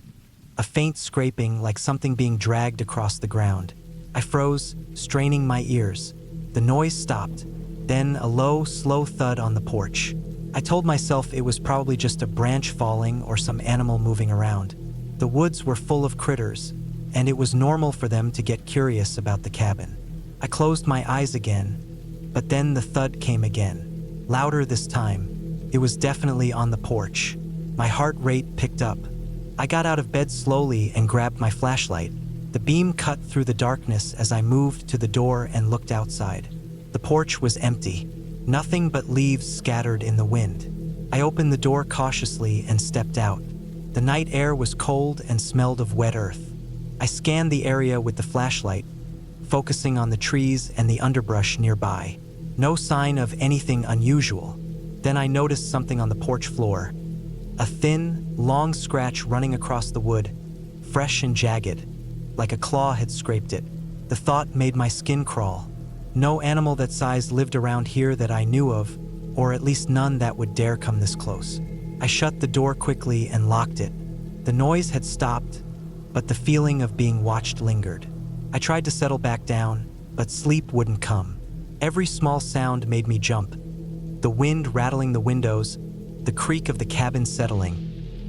a faint scraping like something being dragged across the ground. I froze, straining my ears. The noise stopped, then a low, slow thud on the porch. I told myself it was probably just a branch falling or some animal moving around. The woods were full of critters, and it was normal for them to get curious about the cabin. I closed my eyes again, but then the thud came again. Louder this time. It was definitely on the porch. My heart rate picked up. I got out of bed slowly and grabbed my flashlight. The beam cut through the darkness as I moved to the door and looked outside. The porch was empty, nothing but leaves scattered in the wind. I opened the door cautiously and stepped out. The night air was cold and smelled of wet earth. I scanned the area with the flashlight, focusing on the trees and the underbrush nearby. No sign of anything unusual. Then I noticed something on the porch floor. A thin, long scratch running across the wood, fresh and jagged, like a claw had scraped it. The thought made my skin crawl. No animal that size lived around here that I knew of, or at least none that would dare come this close. I shut the door quickly and locked it. The noise had stopped, but the feeling of being watched lingered. I tried to settle back down, but sleep wouldn't come. Every small sound made me jump. The wind rattling the windows, the creak of the cabin settling,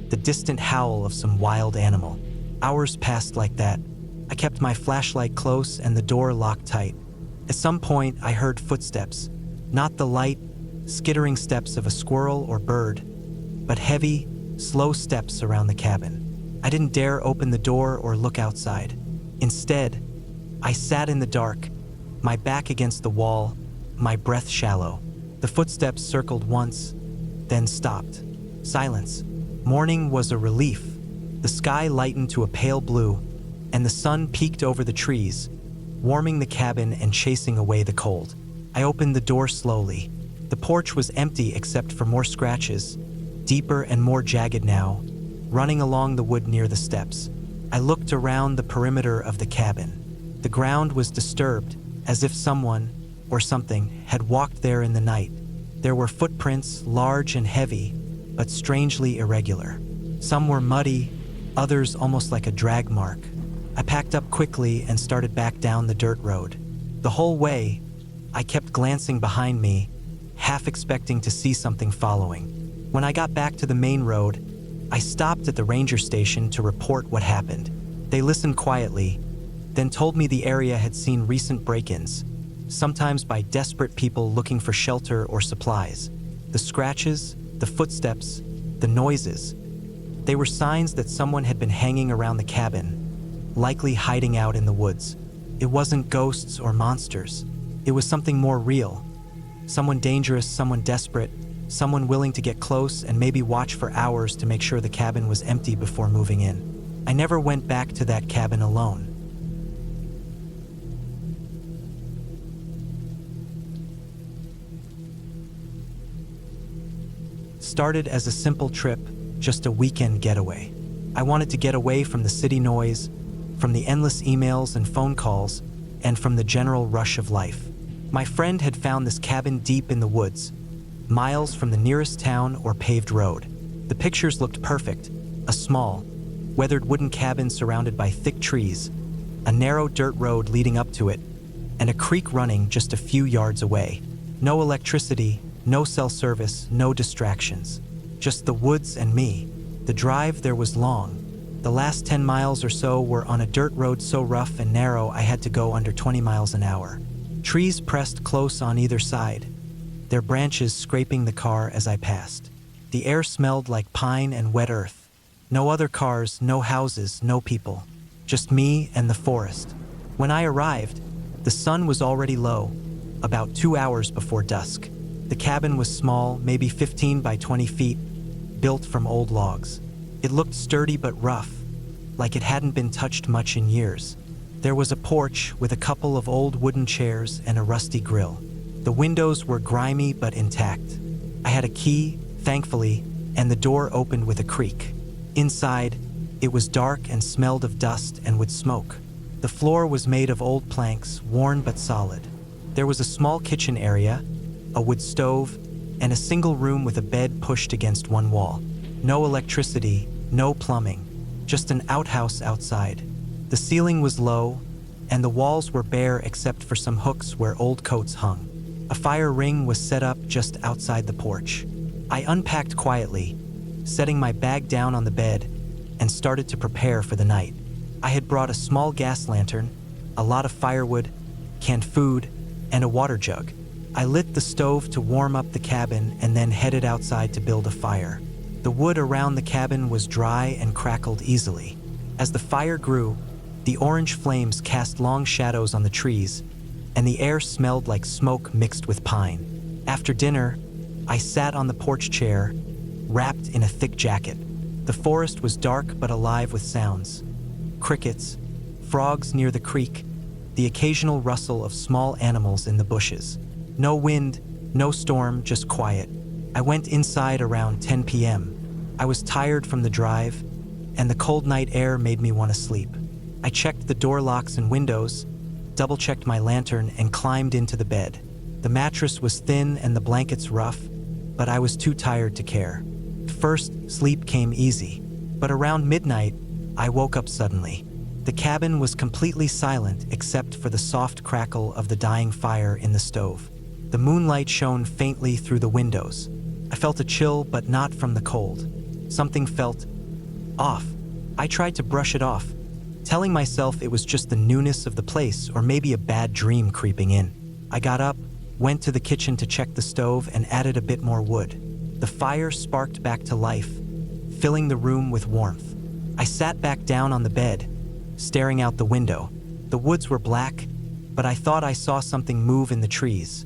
the distant howl of some wild animal. Hours passed like that. I kept my flashlight close and the door locked tight. At some point, I heard footsteps, not the light, skittering steps of a squirrel or bird, but heavy, slow steps around the cabin. I didn't dare open the door or look outside. Instead, I sat in the dark, my back against the wall, my breath shallow. The footsteps circled once, then stopped. Silence. Morning was a relief. The sky lightened to a pale blue, and the sun peeked over the trees, warming the cabin and chasing away the cold. I opened the door slowly. The porch was empty except for more scratches, deeper and more jagged now, running along the wood near the steps. I looked around the perimeter of the cabin. The ground was disturbed, as if someone, or something, had walked there in the night. There were footprints, large and heavy, but strangely irregular. Some were muddy, others almost like a drag mark. I packed up quickly and started back down the dirt road. The whole way, I kept glancing behind me, half expecting to see something following. When I got back to the main road, I stopped at the ranger station to report what happened. They listened quietly, then told me the area had seen recent break-ins, sometimes by desperate people looking for shelter or supplies. The scratches, the footsteps, the noises, they were signs that someone had been hanging around the cabin, likely hiding out in the woods. It wasn't ghosts or monsters. It was something more real. Someone dangerous, someone desperate, someone willing to get close and maybe watch for hours to make sure the cabin was empty before moving in. I never went back to that cabin alone. Started as a simple trip, just a weekend getaway. I wanted to get away from the city noise, from the endless emails and phone calls, and from the general rush of life. My friend had found this cabin deep in the woods, miles from the nearest town or paved road. The pictures looked perfect: a small, weathered wooden cabin surrounded by thick trees, a narrow dirt road leading up to it, and a creek running just a few yards away. No electricity, no cell service, no distractions. Just the woods and me. The drive there was long. The last 10 miles or so were on a dirt road so rough and narrow I had to go under 20 miles an hour. Trees pressed close on either side, their branches scraping the car as I passed. The air smelled like pine and wet earth. No other cars, no houses, no people. Just me and the forest. When I arrived, the sun was already low, about 2 hours before dusk. The cabin was small, maybe 15 by 20 feet, built from old logs. It looked sturdy but rough, like it hadn't been touched much in years. There was a porch with a couple of old wooden chairs and a rusty grill. The windows were grimy but intact. I had a key, thankfully, and the door opened with a creak. Inside, it was dark and smelled of dust and wood smoke. The floor was made of old planks, worn but solid. There was a small kitchen area, a wood stove, and a single room with a bed pushed against one wall. No electricity, no plumbing, just an outhouse outside. The ceiling was low, and the walls were bare except for some hooks where old coats hung. A fire ring was set up just outside the porch. I unpacked quietly, setting my bag down on the bed, and started to prepare for the night. I had brought a small gas lantern, a lot of firewood, canned food, and a water jug. I lit the stove to warm up the cabin and then headed outside to build a fire. The wood around the cabin was dry and crackled easily. As the fire grew, the orange flames cast long shadows on the trees, and the air smelled like smoke mixed with pine. After dinner, I sat on the porch chair, wrapped in a thick jacket. The forest was dark but alive with sounds. Crickets, frogs near the creek, the occasional rustle of small animals in the bushes. No wind, no storm, just quiet. I went inside around 10 p.m. I was tired from the drive, and the cold night air made me want to sleep. I checked the door locks and windows, double-checked my lantern, and climbed into the bed. The mattress was thin and the blankets rough, but I was too tired to care. First, sleep came easy, but around midnight, I woke up suddenly. The cabin was completely silent except for the soft crackle of the dying fire in the stove. The moonlight shone faintly through the windows. I felt a chill, but not from the cold. Something felt off. I tried to brush it off, telling myself it was just the newness of the place or maybe a bad dream creeping in. I got up, went to the kitchen to check the stove, and added a bit more wood. The fire sparked back to life, filling the room with warmth. I sat back down on the bed, staring out the window. The woods were black, but I thought I saw something move in the trees.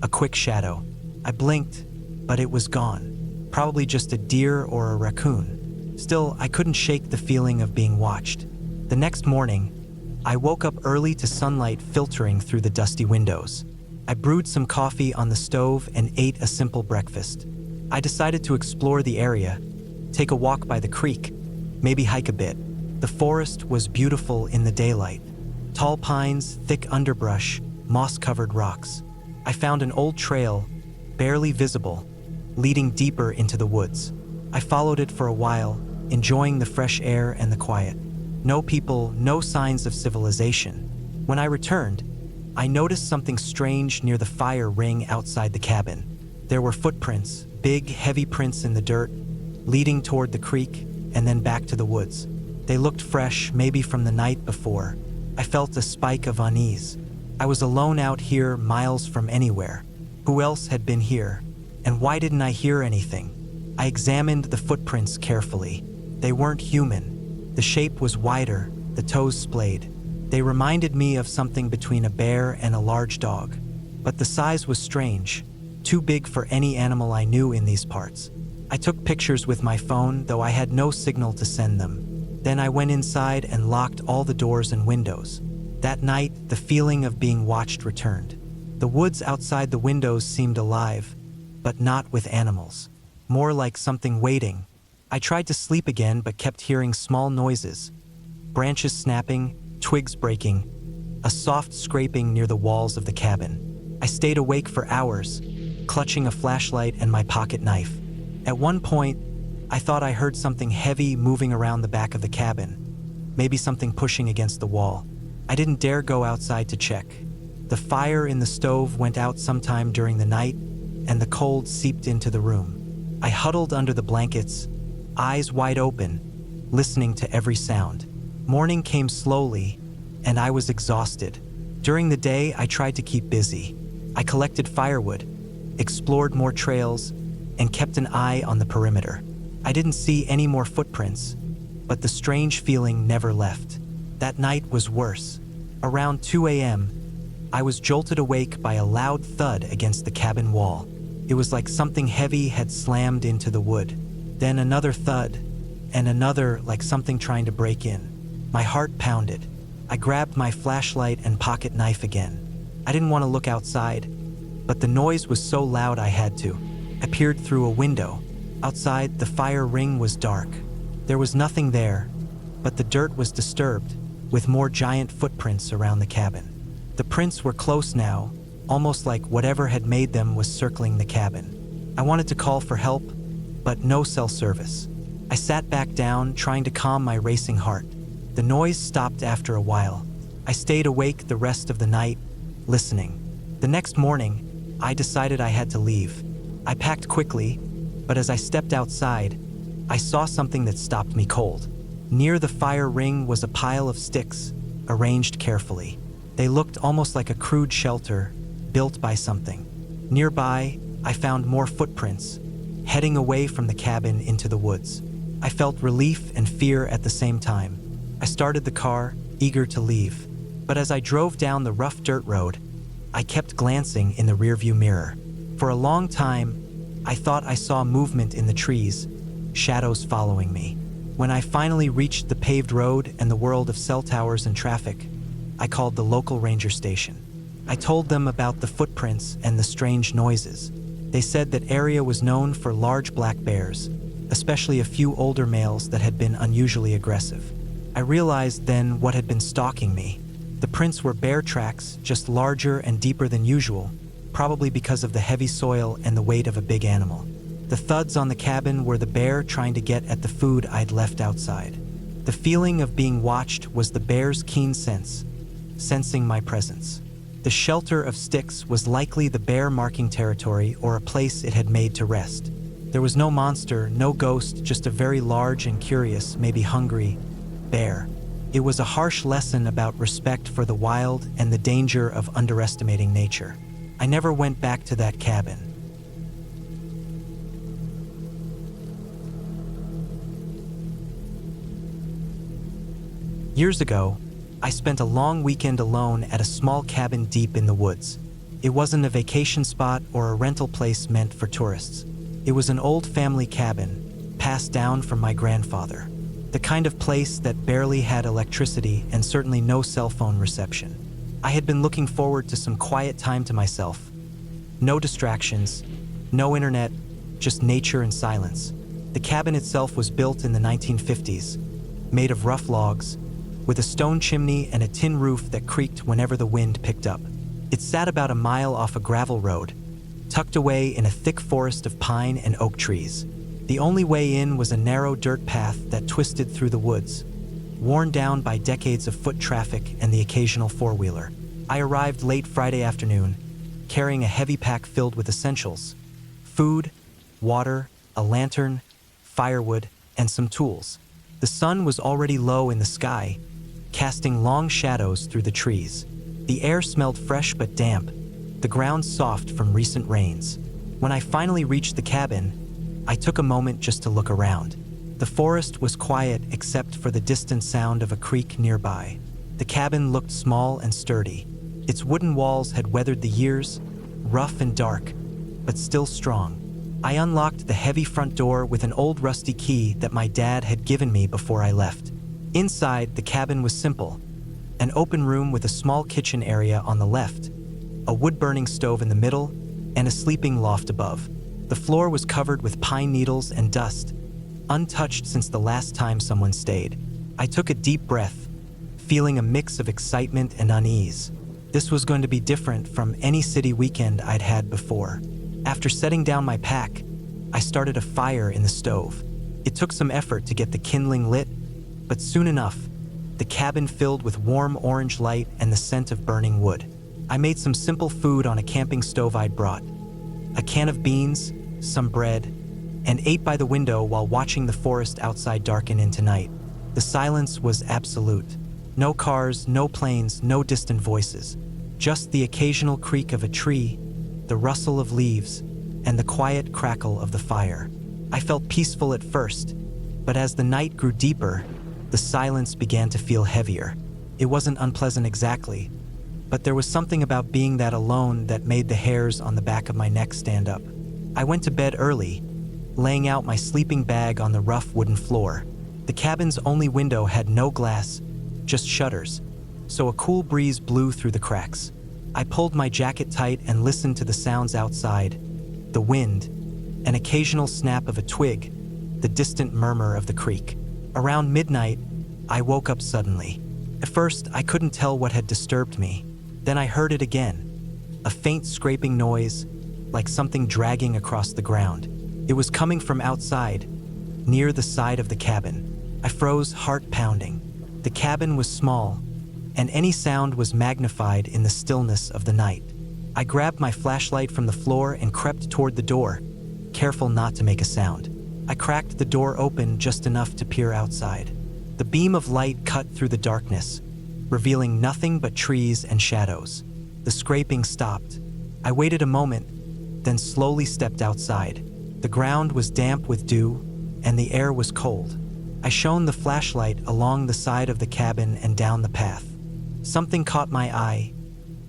A quick shadow. I blinked, but it was gone. Probably just a deer or a raccoon. Still, I couldn't shake the feeling of being watched. The next morning, I woke up early to sunlight filtering through the dusty windows. I brewed some coffee on the stove and ate a simple breakfast. I decided to explore the area, take a walk by the creek, maybe hike a bit. The forest was beautiful in the daylight. Tall pines, thick underbrush, moss-covered rocks. I found an old trail, barely visible, leading deeper into the woods. I followed it for a while, enjoying the fresh air and the quiet. No people, no signs of civilization. When I returned, I noticed something strange near the fire ring outside the cabin. There were footprints, big, heavy prints in the dirt, leading toward the creek and then back to the woods. They looked fresh, maybe from the night before. I felt a spike of unease. I was alone out here, miles from anywhere. Who else had been here? And why didn't I hear anything? I examined the footprints carefully. They weren't human. The shape was wider, the toes splayed. They reminded me of something between a bear and a large dog. But the size was strange, too big for any animal I knew in these parts. I took pictures with my phone, though I had no signal to send them. Then I went inside and locked all the doors and windows. That night, the feeling of being watched returned. The woods outside the windows seemed alive, but not with animals. More like something waiting. I tried to sleep again, but kept hearing small noises. Branches snapping, twigs breaking, a soft scraping near the walls of the cabin. I stayed awake for hours, clutching a flashlight and my pocket knife. At one point, I thought I heard something heavy moving around the back of the cabin, maybe something pushing against the wall. I didn't dare go outside to check. The fire in the stove went out sometime during the night, and the cold seeped into the room. I huddled under the blankets, eyes wide open, listening to every sound. Morning came slowly, and I was exhausted. During the day, I tried to keep busy. I collected firewood, explored more trails, and kept an eye on the perimeter. I didn't see any more footprints, but the strange feeling never left. That night was worse. Around 2 a.m., I was jolted awake by a loud thud against the cabin wall. It was like something heavy had slammed into the wood. Then another thud, and another, like something trying to break in. My heart pounded. I grabbed my flashlight and pocket knife again. I didn't want to look outside, but the noise was so loud I had to. I peered through a window. Outside, the fire ring was dark. There was nothing there, but the dirt was disturbed, with more giant footprints around the cabin. The prints were close now, almost like whatever had made them was circling the cabin. I wanted to call for help, but no cell service. I sat back down, trying to calm my racing heart. The noise stopped after a while. I stayed awake the rest of the night, listening. The next morning, I decided I had to leave. I packed quickly, but as I stepped outside, I saw something that stopped me cold. Near the fire ring was a pile of sticks, arranged carefully. They looked almost like a crude shelter, built by something. Nearby, I found more footprints, heading away from the cabin into the woods. I felt relief and fear at the same time. I started the car, eager to leave. But as I drove down the rough dirt road, I kept glancing in the rearview mirror. For a long time, I thought I saw movement in the trees, shadows following me. When I finally reached the paved road and the world of cell towers and traffic, I called the local ranger station. I told them about the footprints and the strange noises. They said that area was known for large black bears, especially a few older males that had been unusually aggressive. I realized then what had been stalking me. The prints were bear tracks, just larger and deeper than usual, probably because of the heavy soil and the weight of a big animal. The thuds on the cabin were the bear trying to get at the food I'd left outside. The feeling of being watched was the bear's keen sense, sensing my presence. The shelter of sticks was likely the bear marking territory or a place it had made to rest. There was no monster, no ghost, just a very large and curious, maybe hungry, bear. It was a harsh lesson about respect for the wild and the danger of underestimating nature. I never went back to that cabin. Years ago, I spent a long weekend alone at a small cabin deep in the woods. It wasn't a vacation spot or a rental place meant for tourists. It was an old family cabin, passed down from my grandfather. The kind of place that barely had electricity and certainly no cell phone reception. I had been looking forward to some quiet time to myself. No distractions, no internet, just nature and silence. The cabin itself was built in the 1950s, made of rough logs, with a stone chimney and a tin roof that creaked whenever the wind picked up. It sat about a mile off a gravel road, tucked away in a thick forest of pine and oak trees. The only way in was a narrow dirt path that twisted through the woods, worn down by decades of foot traffic and the occasional four-wheeler. I arrived late Friday afternoon, carrying a heavy pack filled with essentials, food, water, a lantern, firewood, and some tools. The sun was already low in the sky, casting long shadows through the trees. The air smelled fresh but damp, the ground soft from recent rains. When I finally reached the cabin, I took a moment just to look around. The forest was quiet except for the distant sound of a creek nearby. The cabin looked small and sturdy. Its wooden walls had weathered the years, rough and dark, but still strong. I unlocked the heavy front door with an old rusty key that my dad had given me before I left. Inside, the cabin was simple. An open room with a small kitchen area on the left, a wood-burning stove in the middle, and a sleeping loft above. The floor was covered with pine needles and dust, untouched since the last time someone stayed. I took a deep breath, feeling a mix of excitement and unease. This was going to be different from any city weekend I'd had before. After setting down my pack, I started a fire in the stove. It took some effort to get the kindling lit, but soon enough, the cabin filled with warm orange light and the scent of burning wood. I made some simple food on a camping stove I'd brought. A can of beans, some bread, and ate by the window while watching the forest outside darken into night. The silence was absolute. No cars, no planes, no distant voices. Just the occasional creak of a tree, the rustle of leaves, and the quiet crackle of the fire. I felt peaceful at first, but as the night grew deeper, the silence began to feel heavier. It wasn't unpleasant exactly, but there was something about being that alone that made the hairs on the back of my neck stand up. I went to bed early, laying out my sleeping bag on the rough wooden floor. The cabin's only window had no glass, just shutters, so a cool breeze blew through the cracks. I pulled my jacket tight and listened to the sounds outside, the wind, an occasional snap of a twig, the distant murmur of the creek. Around midnight, I woke up suddenly. At first, I couldn't tell what had disturbed me. Then I heard it again, a faint scraping noise, like something dragging across the ground. It was coming from outside, near the side of the cabin. I froze, heart pounding. The cabin was small, and any sound was magnified in the stillness of the night. I grabbed my flashlight from the floor and crept toward the door, careful not to make a sound. I cracked the door open just enough to peer outside. The beam of light cut through the darkness, revealing nothing but trees and shadows. The scraping stopped. I waited a moment, then slowly stepped outside. The ground was damp with dew, and the air was cold. I shone the flashlight along the side of the cabin and down the path. Something caught my eye,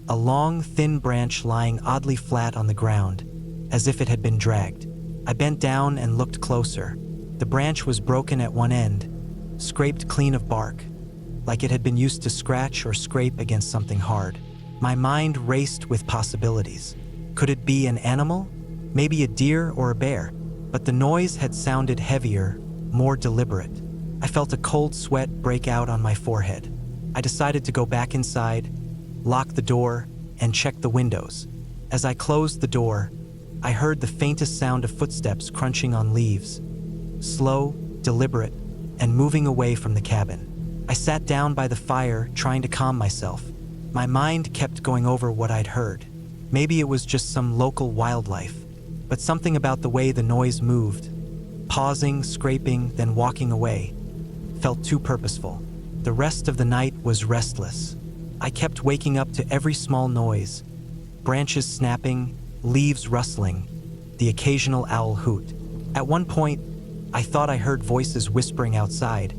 a long, thin branch lying oddly flat on the ground, as if it had been dragged. I bent down and looked closer. The branch was broken at one end, scraped clean of bark, like it had been used to scratch or scrape against something hard. My mind raced with possibilities. Could it be an animal? Maybe a deer or a bear? But the noise had sounded heavier, more deliberate. I felt a cold sweat break out on my forehead. I decided to go back inside, lock the door, and check the windows. As I closed the door, I heard the faintest sound of footsteps crunching on leaves, slow, deliberate, and moving away from the cabin. I sat down by the fire, trying to calm myself. My mind kept going over what I'd heard. Maybe it was just some local wildlife, but something about the way the noise moved, pausing, scraping, then walking away, felt too purposeful. The rest of the night was restless. I kept waking up to every small noise, branches snapping, leaves rustling, the occasional owl hoot. At one point, I thought I heard voices whispering outside,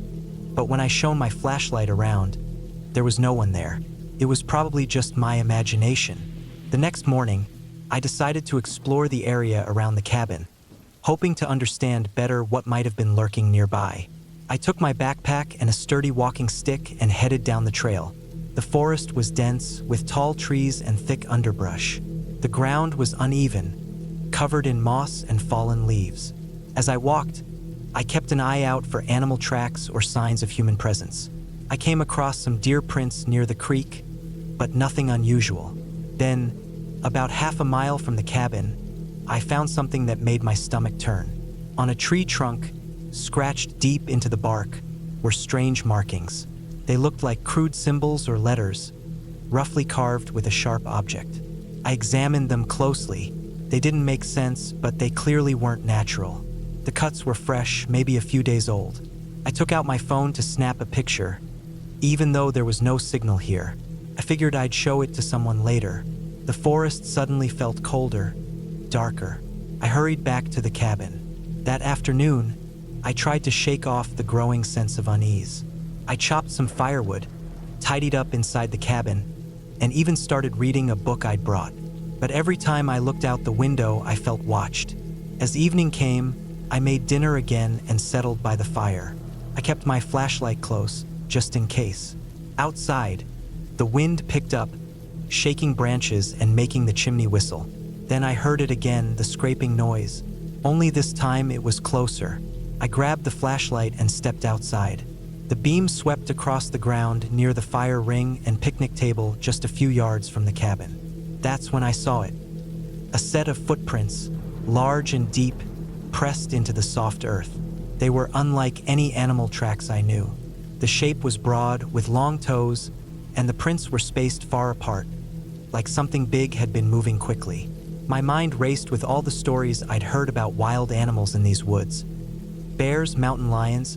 but when I shone my flashlight around, there was no one there. It was probably just my imagination. The next morning, I decided to explore the area around the cabin, hoping to understand better what might have been lurking nearby. I took my backpack and a sturdy walking stick and headed down the trail. The forest was dense, with tall trees and thick underbrush. The ground was uneven, covered in moss and fallen leaves. As I walked, I kept an eye out for animal tracks or signs of human presence. I came across some deer prints near the creek, but nothing unusual. Then, about half a mile from the cabin, I found something that made my stomach turn. On a tree trunk, scratched deep into the bark, were strange markings. They looked like crude symbols or letters, roughly carved with a sharp object. I examined them closely. They didn't make sense, but they clearly weren't natural. The cuts were fresh, maybe a few days old. I took out my phone to snap a picture. Even though there was no signal here, I figured I'd show it to someone later. The forest suddenly felt colder, darker. I hurried back to the cabin. That afternoon, I tried to shake off the growing sense of unease. I chopped some firewood, tidied up inside the cabin, and even started reading a book I'd brought. But every time I looked out the window, I felt watched. As evening came, I made dinner again and settled by the fire. I kept my flashlight close, just in case. Outside, the wind picked up, shaking branches and making the chimney whistle. Then I heard it again, the scraping noise. Only this time it was closer. I grabbed the flashlight and stepped outside. The beam swept across the ground near the fire ring and picnic table just a few yards from the cabin. That's when I saw it. A set of footprints, large and deep, pressed into the soft earth. They were unlike any animal tracks I knew. The shape was broad, with long toes, and the prints were spaced far apart, like something big had been moving quickly. My mind raced with all the stories I'd heard about wild animals in these woods. Bears, mountain lions,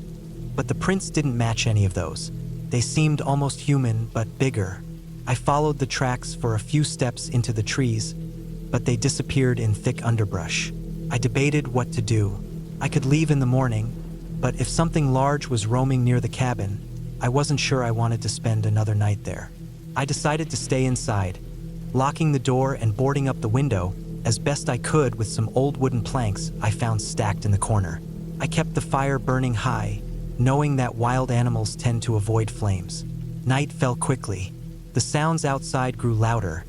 but the prints didn't match any of those. They seemed almost human, but bigger. I followed the tracks for a few steps into the trees, but they disappeared in thick underbrush. I debated what to do. I could leave in the morning, but if something large was roaming near the cabin, I wasn't sure I wanted to spend another night there. I decided to stay inside, locking the door and boarding up the window as best I could with some old wooden planks I found stacked in the corner. I kept the fire burning high, knowing that wild animals tend to avoid flames. Night fell quickly. The sounds outside grew louder.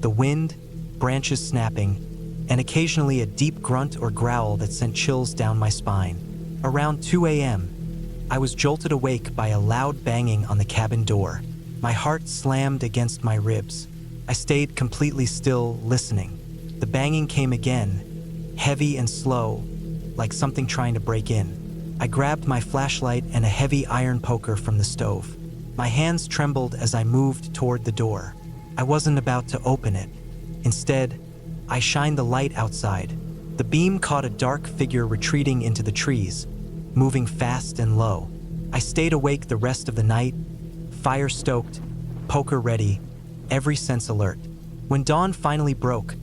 The wind, branches snapping, and occasionally a deep grunt or growl that sent chills down my spine. Around 2 a.m., I was jolted awake by a loud banging on the cabin door. My heart slammed against my ribs. I stayed completely still, listening. The banging came again, heavy and slow, like something trying to break in. I grabbed my flashlight and a heavy iron poker from the stove. My hands trembled as I moved toward the door. I wasn't about to open it. Instead, I shined the light outside. The beam caught a dark figure retreating into the trees, moving fast and low. I stayed awake the rest of the night, fire stoked, poker ready, every sense alert. When dawn finally broke,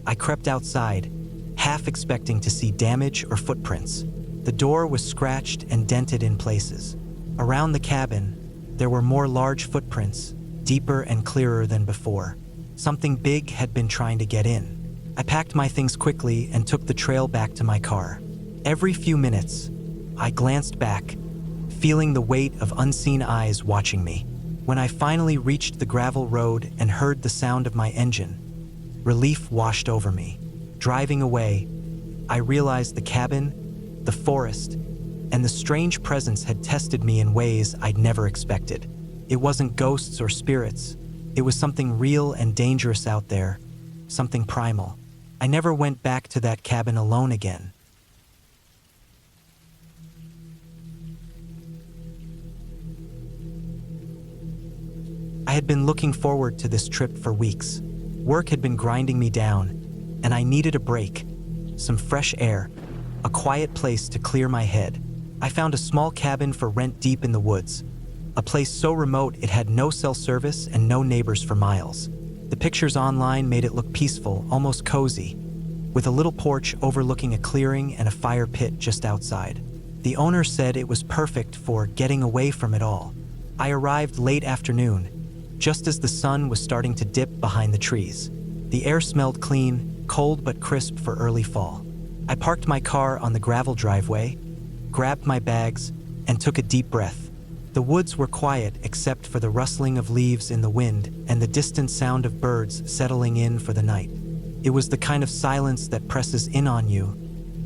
I crept outside, half expecting to see damage or footprints. The door was scratched and dented in places. Around the cabin, there were more large footprints, deeper and clearer than before. Something big had been trying to get in. I packed my things quickly and took the trail back to my car. Every few minutes, I glanced back, feeling the weight of unseen eyes watching me. When I finally reached the gravel road and heard the sound of my engine, relief washed over me. Driving away, I realized the cabin, the forest, and the strange presence had tested me in ways I'd never expected. It wasn't ghosts or spirits. It was something real and dangerous out there, something primal. I never went back to that cabin alone again. I had been looking forward to this trip for weeks. Work had been grinding me down, and I needed a break, some fresh air, a quiet place to clear my head. I found a small cabin for rent deep in the woods, a place so remote it had no cell service and no neighbors for miles. The pictures online made it look peaceful, almost cozy, with a little porch overlooking a clearing and a fire pit just outside. The owner said it was perfect for getting away from it all. I arrived late afternoon, just as the sun was starting to dip behind the trees. The air smelled clean, cold but crisp for early fall. I parked my car on the gravel driveway, grabbed my bags, and took a deep breath. The woods were quiet except for the rustling of leaves in the wind and the distant sound of birds settling in for the night. It was the kind of silence that presses in on you,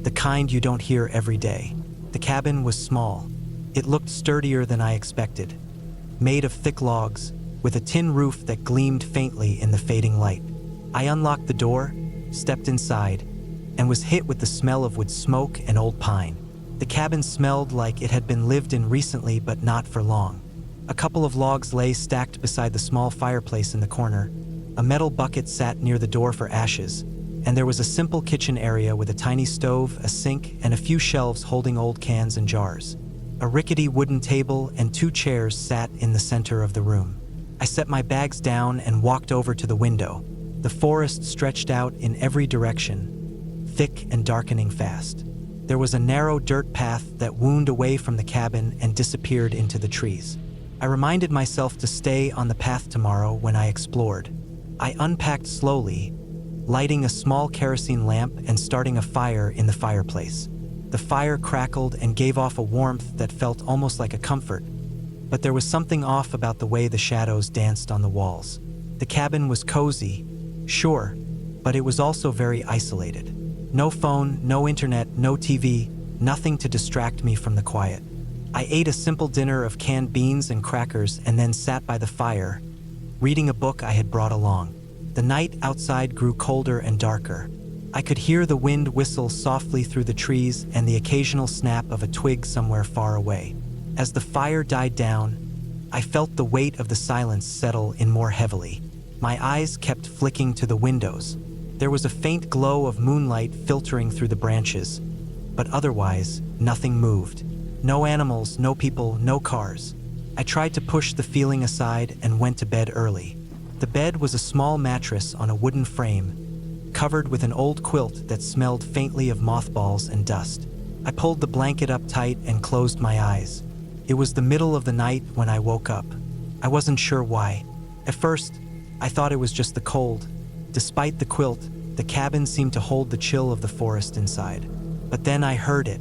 the kind you don't hear every day. The cabin was small. It looked sturdier than I expected, made of thick logs, with a tin roof that gleamed faintly in the fading light. I unlocked the door, stepped inside, and was hit with the smell of wood smoke and old pine. The cabin smelled like it had been lived in recently, but not for long. A couple of logs lay stacked beside the small fireplace in the corner. A metal bucket sat near the door for ashes, and there was a simple kitchen area with a tiny stove, a sink, and a few shelves holding old cans and jars. A rickety wooden table and 2 chairs sat in the center of the room. I set my bags down and walked over to the window. The forest stretched out in every direction, thick and darkening fast. There was a narrow dirt path that wound away from the cabin and disappeared into the trees. I reminded myself to stay on the path tomorrow when I explored. I unpacked slowly, lighting a small kerosene lamp and starting a fire in the fireplace. The fire crackled and gave off a warmth that felt almost like a comfort, but there was something off about the way the shadows danced on the walls. The cabin was cozy, sure, but it was also very isolated. No phone, no internet, no TV, nothing to distract me from the quiet. I ate a simple dinner of canned beans and crackers and then sat by the fire, reading a book I had brought along. The night outside grew colder and darker. I could hear the wind whistle softly through the trees and the occasional snap of a twig somewhere far away. As the fire died down, I felt the weight of the silence settle in more heavily. My eyes kept flicking to the windows. There was a faint glow of moonlight filtering through the branches, but otherwise, nothing moved. No animals, no people, no cars. I tried to push the feeling aside and went to bed early. The bed was a small mattress on a wooden frame, covered with an old quilt that smelled faintly of mothballs and dust. I pulled the blanket up tight and closed my eyes. It was the middle of the night when I woke up. I wasn't sure why. At first, I thought it was just the cold. Despite the quilt, the cabin seemed to hold the chill of the forest inside. But then I heard it.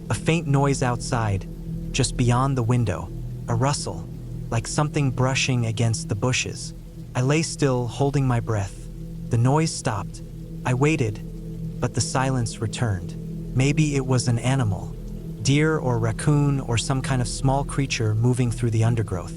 A faint noise outside, just beyond the window. A rustle, like something brushing against the bushes. I lay still, holding my breath. The noise stopped. I waited, but the silence returned. Maybe it was an animal, deer or raccoon or some kind of small creature moving through the undergrowth.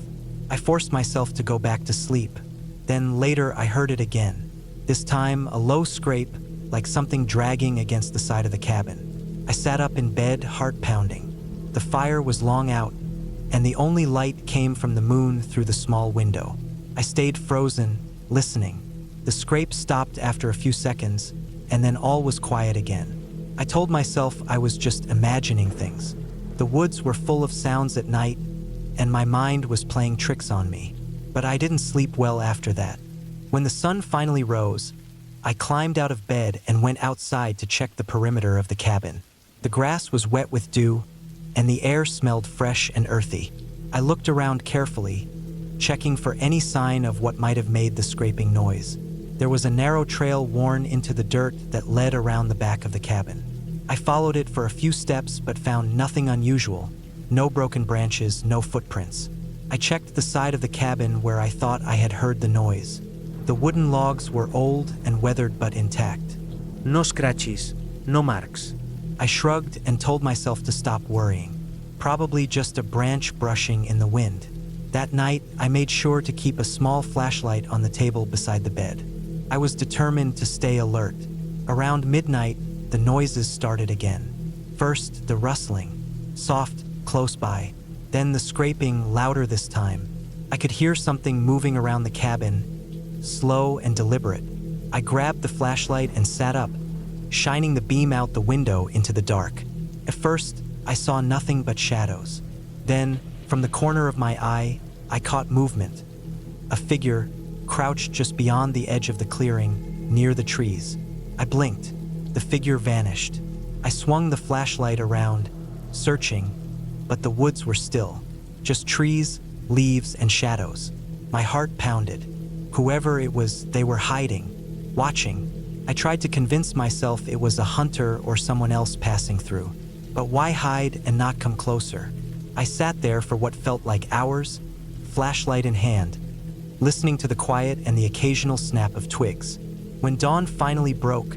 I forced myself to go back to sleep. Then later I heard it again. This time a low scrape, like something dragging against the side of the cabin. I sat up in bed, heart pounding. The fire was long out, and the only light came from the moon through the small window. I stayed frozen, listening. The scrape stopped after a few seconds, and then all was quiet again. I told myself I was just imagining things. The woods were full of sounds at night, and my mind was playing tricks on me. But I didn't sleep well after that. When the sun finally rose, I climbed out of bed and went outside to check the perimeter of the cabin. The grass was wet with dew, and the air smelled fresh and earthy. I looked around carefully, checking for any sign of what might have made the scraping noise. There was a narrow trail worn into the dirt that led around the back of the cabin. I followed it for a few steps but found nothing unusual. No broken branches, no footprints. I checked the side of the cabin where I thought I had heard the noise. The wooden logs were old and weathered but intact. No scratches, no marks. I shrugged and told myself to stop worrying. Probably just a branch brushing in the wind. That night, I made sure to keep a small flashlight on the table beside the bed. I was determined to stay alert. Around midnight, the noises started again. First, the rustling, soft, close by. Then the scraping, louder this time. I could hear something moving around the cabin, slow and deliberate. I grabbed the flashlight and sat up, shining the beam out the window into the dark. At first, I saw nothing but shadows. Then, from the corner of my eye, I caught movement. A figure crouched just beyond the edge of the clearing, near the trees. I blinked. The figure vanished. I swung the flashlight around, searching, but the woods were still. Just trees, leaves, and shadows. My heart pounded. Whoever it was, they were hiding, watching. I tried to convince myself it was a hunter or someone else passing through. But why hide and not come closer? I sat there for what felt like hours, flashlight in hand, listening to the quiet and the occasional snap of twigs. When dawn finally broke,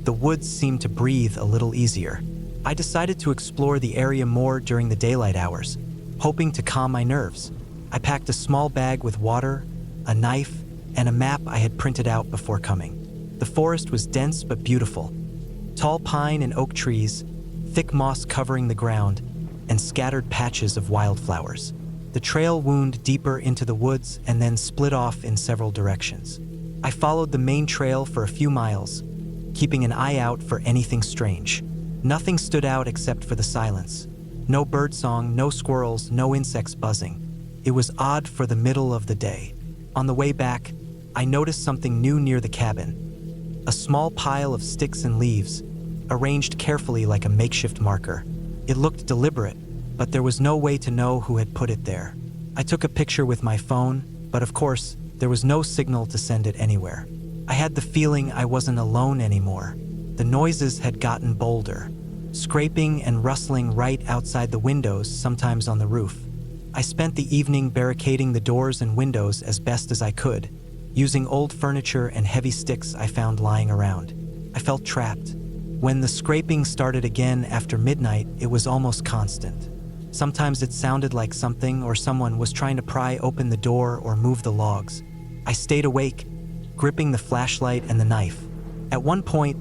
the woods seemed to breathe a little easier. I decided to explore the area more during the daylight hours, hoping to calm my nerves. I packed a small bag with water, a knife, and a map I had printed out before coming. The forest was dense but beautiful. Tall pine and oak trees, thick moss covering the ground, and scattered patches of wildflowers. The trail wound deeper into the woods and then split off in several directions. I followed the main trail for a few miles, keeping an eye out for anything strange. Nothing stood out except for the silence. No birdsong, no squirrels, no insects buzzing. It was odd for the middle of the day. On the way back, I noticed something new near the cabin. A small pile of sticks and leaves, arranged carefully like a makeshift marker. It looked deliberate, but there was no way to know who had put it there. I took a picture with my phone, but of course, there was no signal to send it anywhere. I had the feeling I wasn't alone anymore. The noises had gotten bolder, scraping and rustling right outside the windows, sometimes on the roof. I spent the evening barricading the doors and windows as best as I could, using old furniture and heavy sticks I found lying around. I felt trapped. When the scraping started again after midnight, it was almost constant. Sometimes it sounded like something or someone was trying to pry open the door or move the logs. I stayed awake, gripping the flashlight and the knife. At one point,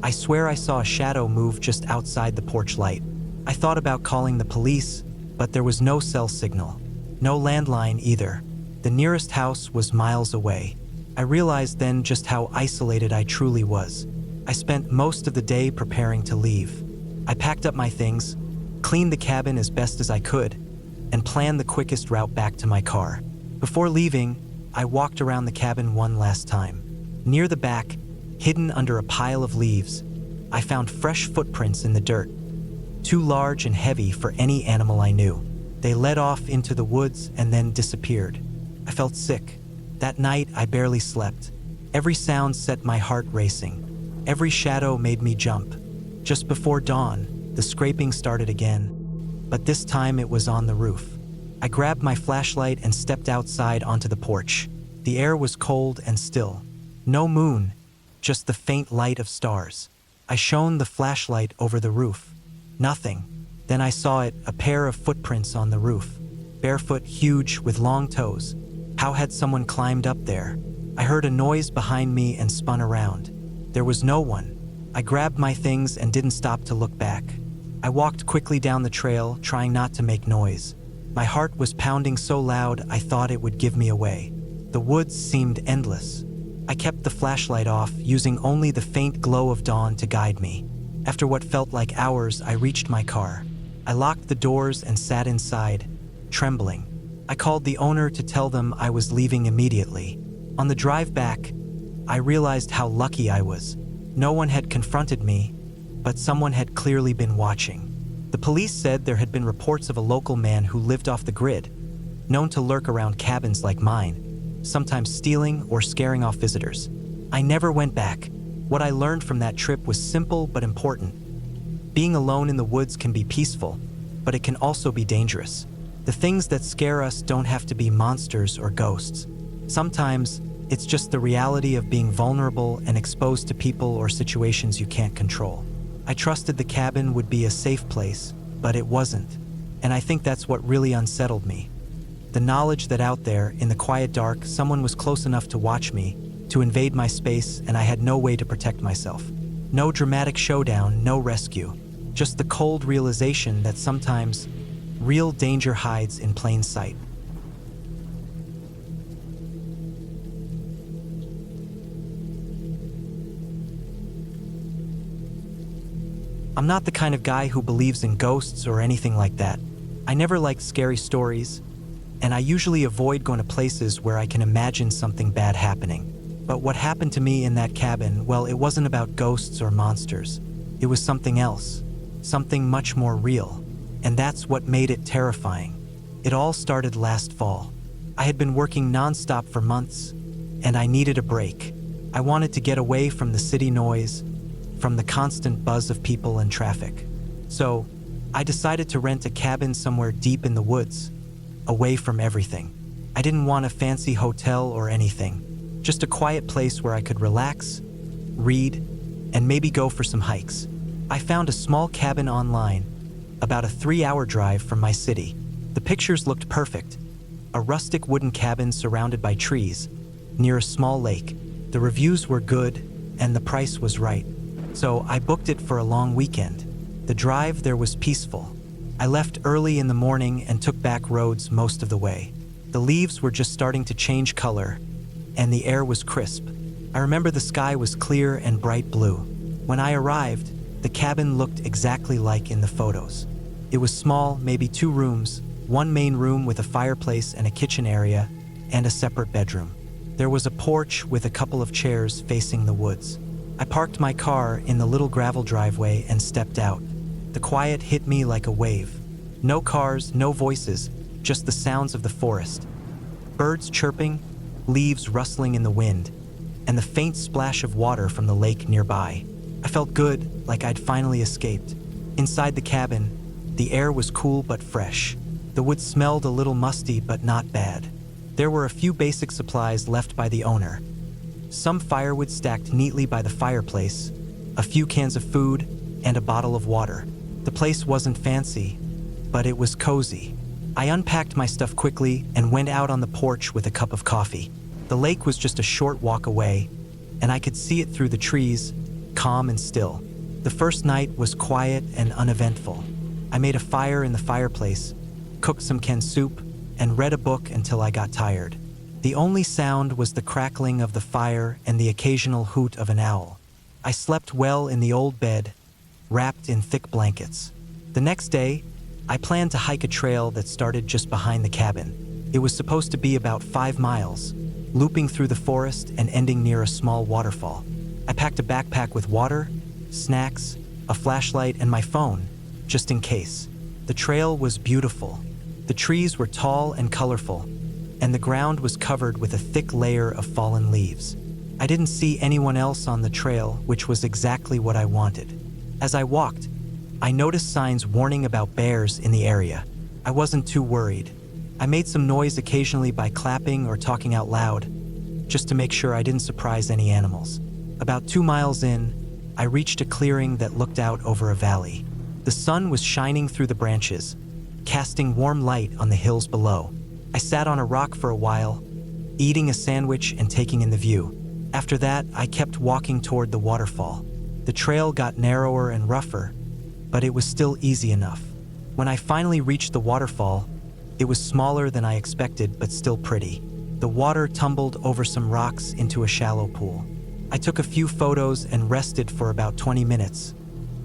I swear I saw a shadow move just outside the porch light. I thought about calling the police, but there was no cell signal. No landline either. The nearest house was miles away. I realized then just how isolated I truly was. I spent most of the day preparing to leave. I packed up my things, cleaned the cabin as best as I could, and planned the quickest route back to my car. Before leaving, I walked around the cabin one last time. Near the back, hidden under a pile of leaves, I found fresh footprints in the dirt, too large and heavy for any animal I knew. They led off into the woods and then disappeared. I felt sick. That night, I barely slept. Every sound set my heart racing. Every shadow made me jump. Just before dawn, the scraping started again, but this time it was on the roof. I grabbed my flashlight and stepped outside onto the porch. The air was cold and still. No moon, just the faint light of stars. I shone the flashlight over the roof. Nothing. Then I saw it, a pair of footprints on the roof. Barefoot, huge, with long toes. How had someone climbed up there? I heard a noise behind me and spun around. There was no one. I grabbed my things and didn't stop to look back. I walked quickly down the trail, trying not to make noise. My heart was pounding so loud I thought it would give me away. The woods seemed endless. I kept the flashlight off, using only the faint glow of dawn to guide me. After what felt like hours, I reached my car. I locked the doors and sat inside, trembling. I called the owner to tell them I was leaving immediately. On the drive back, I realized how lucky I was. No one had confronted me, but someone had clearly been watching. The police said there had been reports of a local man who lived off the grid, known to lurk around cabins like mine, sometimes stealing or scaring off visitors. I never went back. What I learned from that trip was simple but important. Being alone in the woods can be peaceful, but it can also be dangerous. The things that scare us don't have to be monsters or ghosts. Sometimes, it's just the reality of being vulnerable and exposed to people or situations you can't control. I trusted the cabin would be a safe place, but it wasn't. And I think that's what really unsettled me. The knowledge that out there, in the quiet dark, someone was close enough to watch me, to invade my space, and I had no way to protect myself. No dramatic showdown, no rescue. Just the cold realization that sometimes real danger hides in plain sight. I'm not the kind of guy who believes in ghosts or anything like that. I never liked scary stories, and I usually avoid going to places where I can imagine something bad happening. But what happened to me in that cabin, well, it wasn't about ghosts or monsters. It was something else, something much more real. And that's what made it terrifying. It all started last fall. I had been working nonstop for months, and I needed a break. I wanted to get away from the city noise, from the constant buzz of people and traffic. So, I decided to rent a cabin somewhere deep in the woods, away from everything. I didn't want a fancy hotel or anything, just a quiet place where I could relax, read, and maybe go for some hikes. I found a small cabin online, about a 3-hour drive from my city. The pictures looked perfect. A rustic wooden cabin surrounded by trees, near a small lake. The reviews were good, and the price was right. So I booked it for a long weekend. The drive there was peaceful. I left early in the morning and took back roads most of the way. The leaves were just starting to change color, and the air was crisp. I remember the sky was clear and bright blue. When I arrived, the cabin looked exactly like in the photos. It was small, maybe 2 rooms, one main room with a fireplace and a kitchen area, and a separate bedroom. There was a porch with a couple of chairs facing the woods. I parked my car in the little gravel driveway and stepped out. The quiet hit me like a wave. No cars, no voices, just the sounds of the forest. Birds chirping, leaves rustling in the wind, and the faint splash of water from the lake nearby. I felt good, like I'd finally escaped. Inside the cabin, the air was cool but fresh. The wood smelled a little musty but not bad. There were a few basic supplies left by the owner. Some firewood stacked neatly by the fireplace, a few cans of food, and a bottle of water. The place wasn't fancy, but it was cozy. I unpacked my stuff quickly and went out on the porch with a cup of coffee. The lake was just a short walk away, and I could see it through the trees, calm and still. The first night was quiet and uneventful. I made a fire in the fireplace, cooked some canned soup, and read a book until I got tired. The only sound was the crackling of the fire and the occasional hoot of an owl. I slept well in the old bed, wrapped in thick blankets. The next day, I planned to hike a trail that started just behind the cabin. It was supposed to be about 5 miles, looping through the forest and ending near a small waterfall. I packed a backpack with water, snacks, a flashlight, and my phone, just in case. The trail was beautiful. The trees were tall and colorful, and the ground was covered with a thick layer of fallen leaves. I didn't see anyone else on the trail, which was exactly what I wanted. As I walked, I noticed signs warning about bears in the area. I wasn't too worried. I made some noise occasionally by clapping or talking out loud, just to make sure I didn't surprise any animals. About 2 miles in, I reached a clearing that looked out over a valley. The sun was shining through the branches, casting warm light on the hills below. I sat on a rock for a while, eating a sandwich and taking in the view. After that, I kept walking toward the waterfall. The trail got narrower and rougher, but it was still easy enough. When I finally reached the waterfall, it was smaller than I expected, but still pretty. The water tumbled over some rocks into a shallow pool. I took a few photos and rested for about 20 minutes,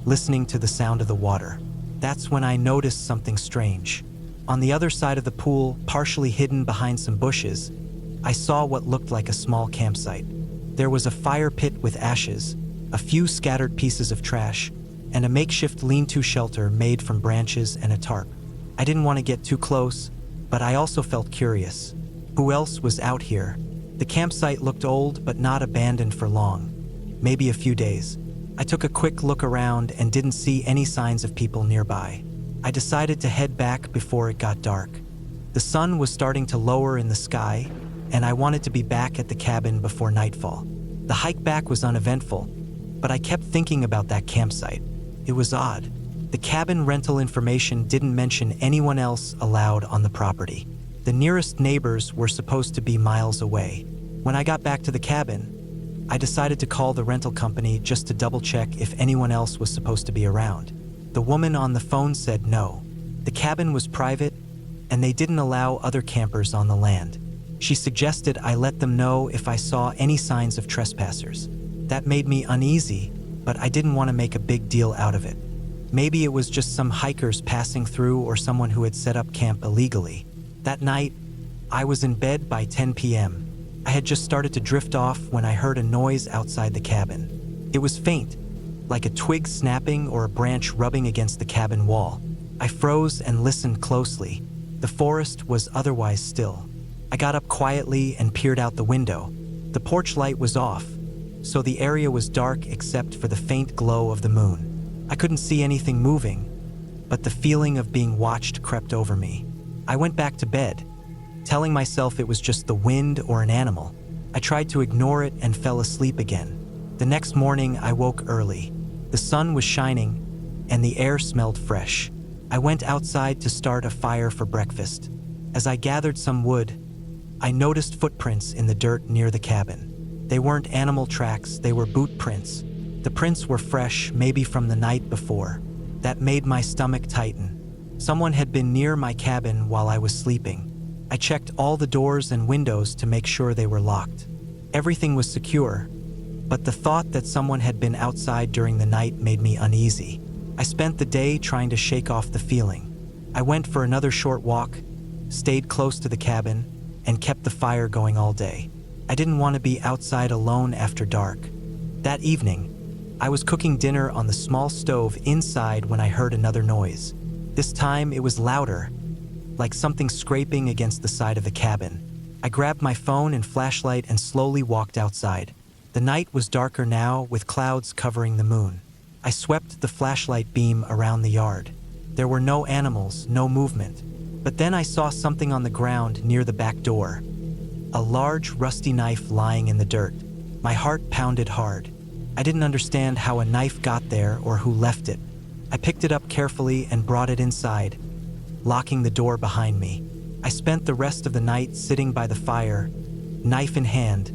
listening to the sound of the water. That's when I noticed something strange. On the other side of the pool, partially hidden behind some bushes, I saw what looked like a small campsite. There was a fire pit with ashes, a few scattered pieces of trash, and a makeshift lean-to shelter made from branches and a tarp. I didn't want to get too close, but I also felt curious. Who else was out here? The campsite looked old but not abandoned for long, maybe a few days. I took a quick look around and didn't see any signs of people nearby. I decided to head back before it got dark. The sun was starting to lower in the sky, and I wanted to be back at the cabin before nightfall. The hike back was uneventful, but I kept thinking about that campsite. It was odd. The cabin rental information didn't mention anyone else allowed on the property. The nearest neighbors were supposed to be miles away. When I got back to the cabin, I decided to call the rental company just to double-check if anyone else was supposed to be around. The woman on the phone said no. The cabin was private, and they didn't allow other campers on the land. She suggested I let them know if I saw any signs of trespassers. That made me uneasy, but I didn't want to make a big deal out of it. Maybe it was just some hikers passing through or someone who had set up camp illegally. That night, I was in bed by 10 p.m. I had just started to drift off when I heard a noise outside the cabin. It was faint, like a twig snapping or a branch rubbing against the cabin wall. I froze and listened closely. The forest was otherwise still. I got up quietly and peered out the window. The porch light was off, so the area was dark except for the faint glow of the moon. I couldn't see anything moving, but the feeling of being watched crept over me. I went back to bed, telling myself it was just the wind or an animal. I tried to ignore it and fell asleep again. The next morning, I woke early. The sun was shining, and the air smelled fresh. I went outside to start a fire for breakfast. As I gathered some wood, I noticed footprints in the dirt near the cabin. They weren't animal tracks, they were boot prints. The prints were fresh, maybe from the night before. That made my stomach tighten. Someone had been near my cabin while I was sleeping. I checked all the doors and windows to make sure they were locked. Everything was secure, but the thought that someone had been outside during the night made me uneasy. I spent the day trying to shake off the feeling. I went for another short walk, stayed close to the cabin, and kept the fire going all day. I didn't want to be outside alone after dark. That evening, I was cooking dinner on the small stove inside when I heard another noise. This time it was louder, like something scraping against the side of the cabin. I grabbed my phone and flashlight and slowly walked outside. The night was darker now, with clouds covering the moon. I swept the flashlight beam around the yard. There were no animals, no movement. But then I saw something on the ground near the back door. A large, rusty knife lying in the dirt. My heart pounded hard. I didn't understand how a knife got there or who left it. I picked it up carefully and brought it inside, locking the door behind me. I spent the rest of the night sitting by the fire, knife in hand,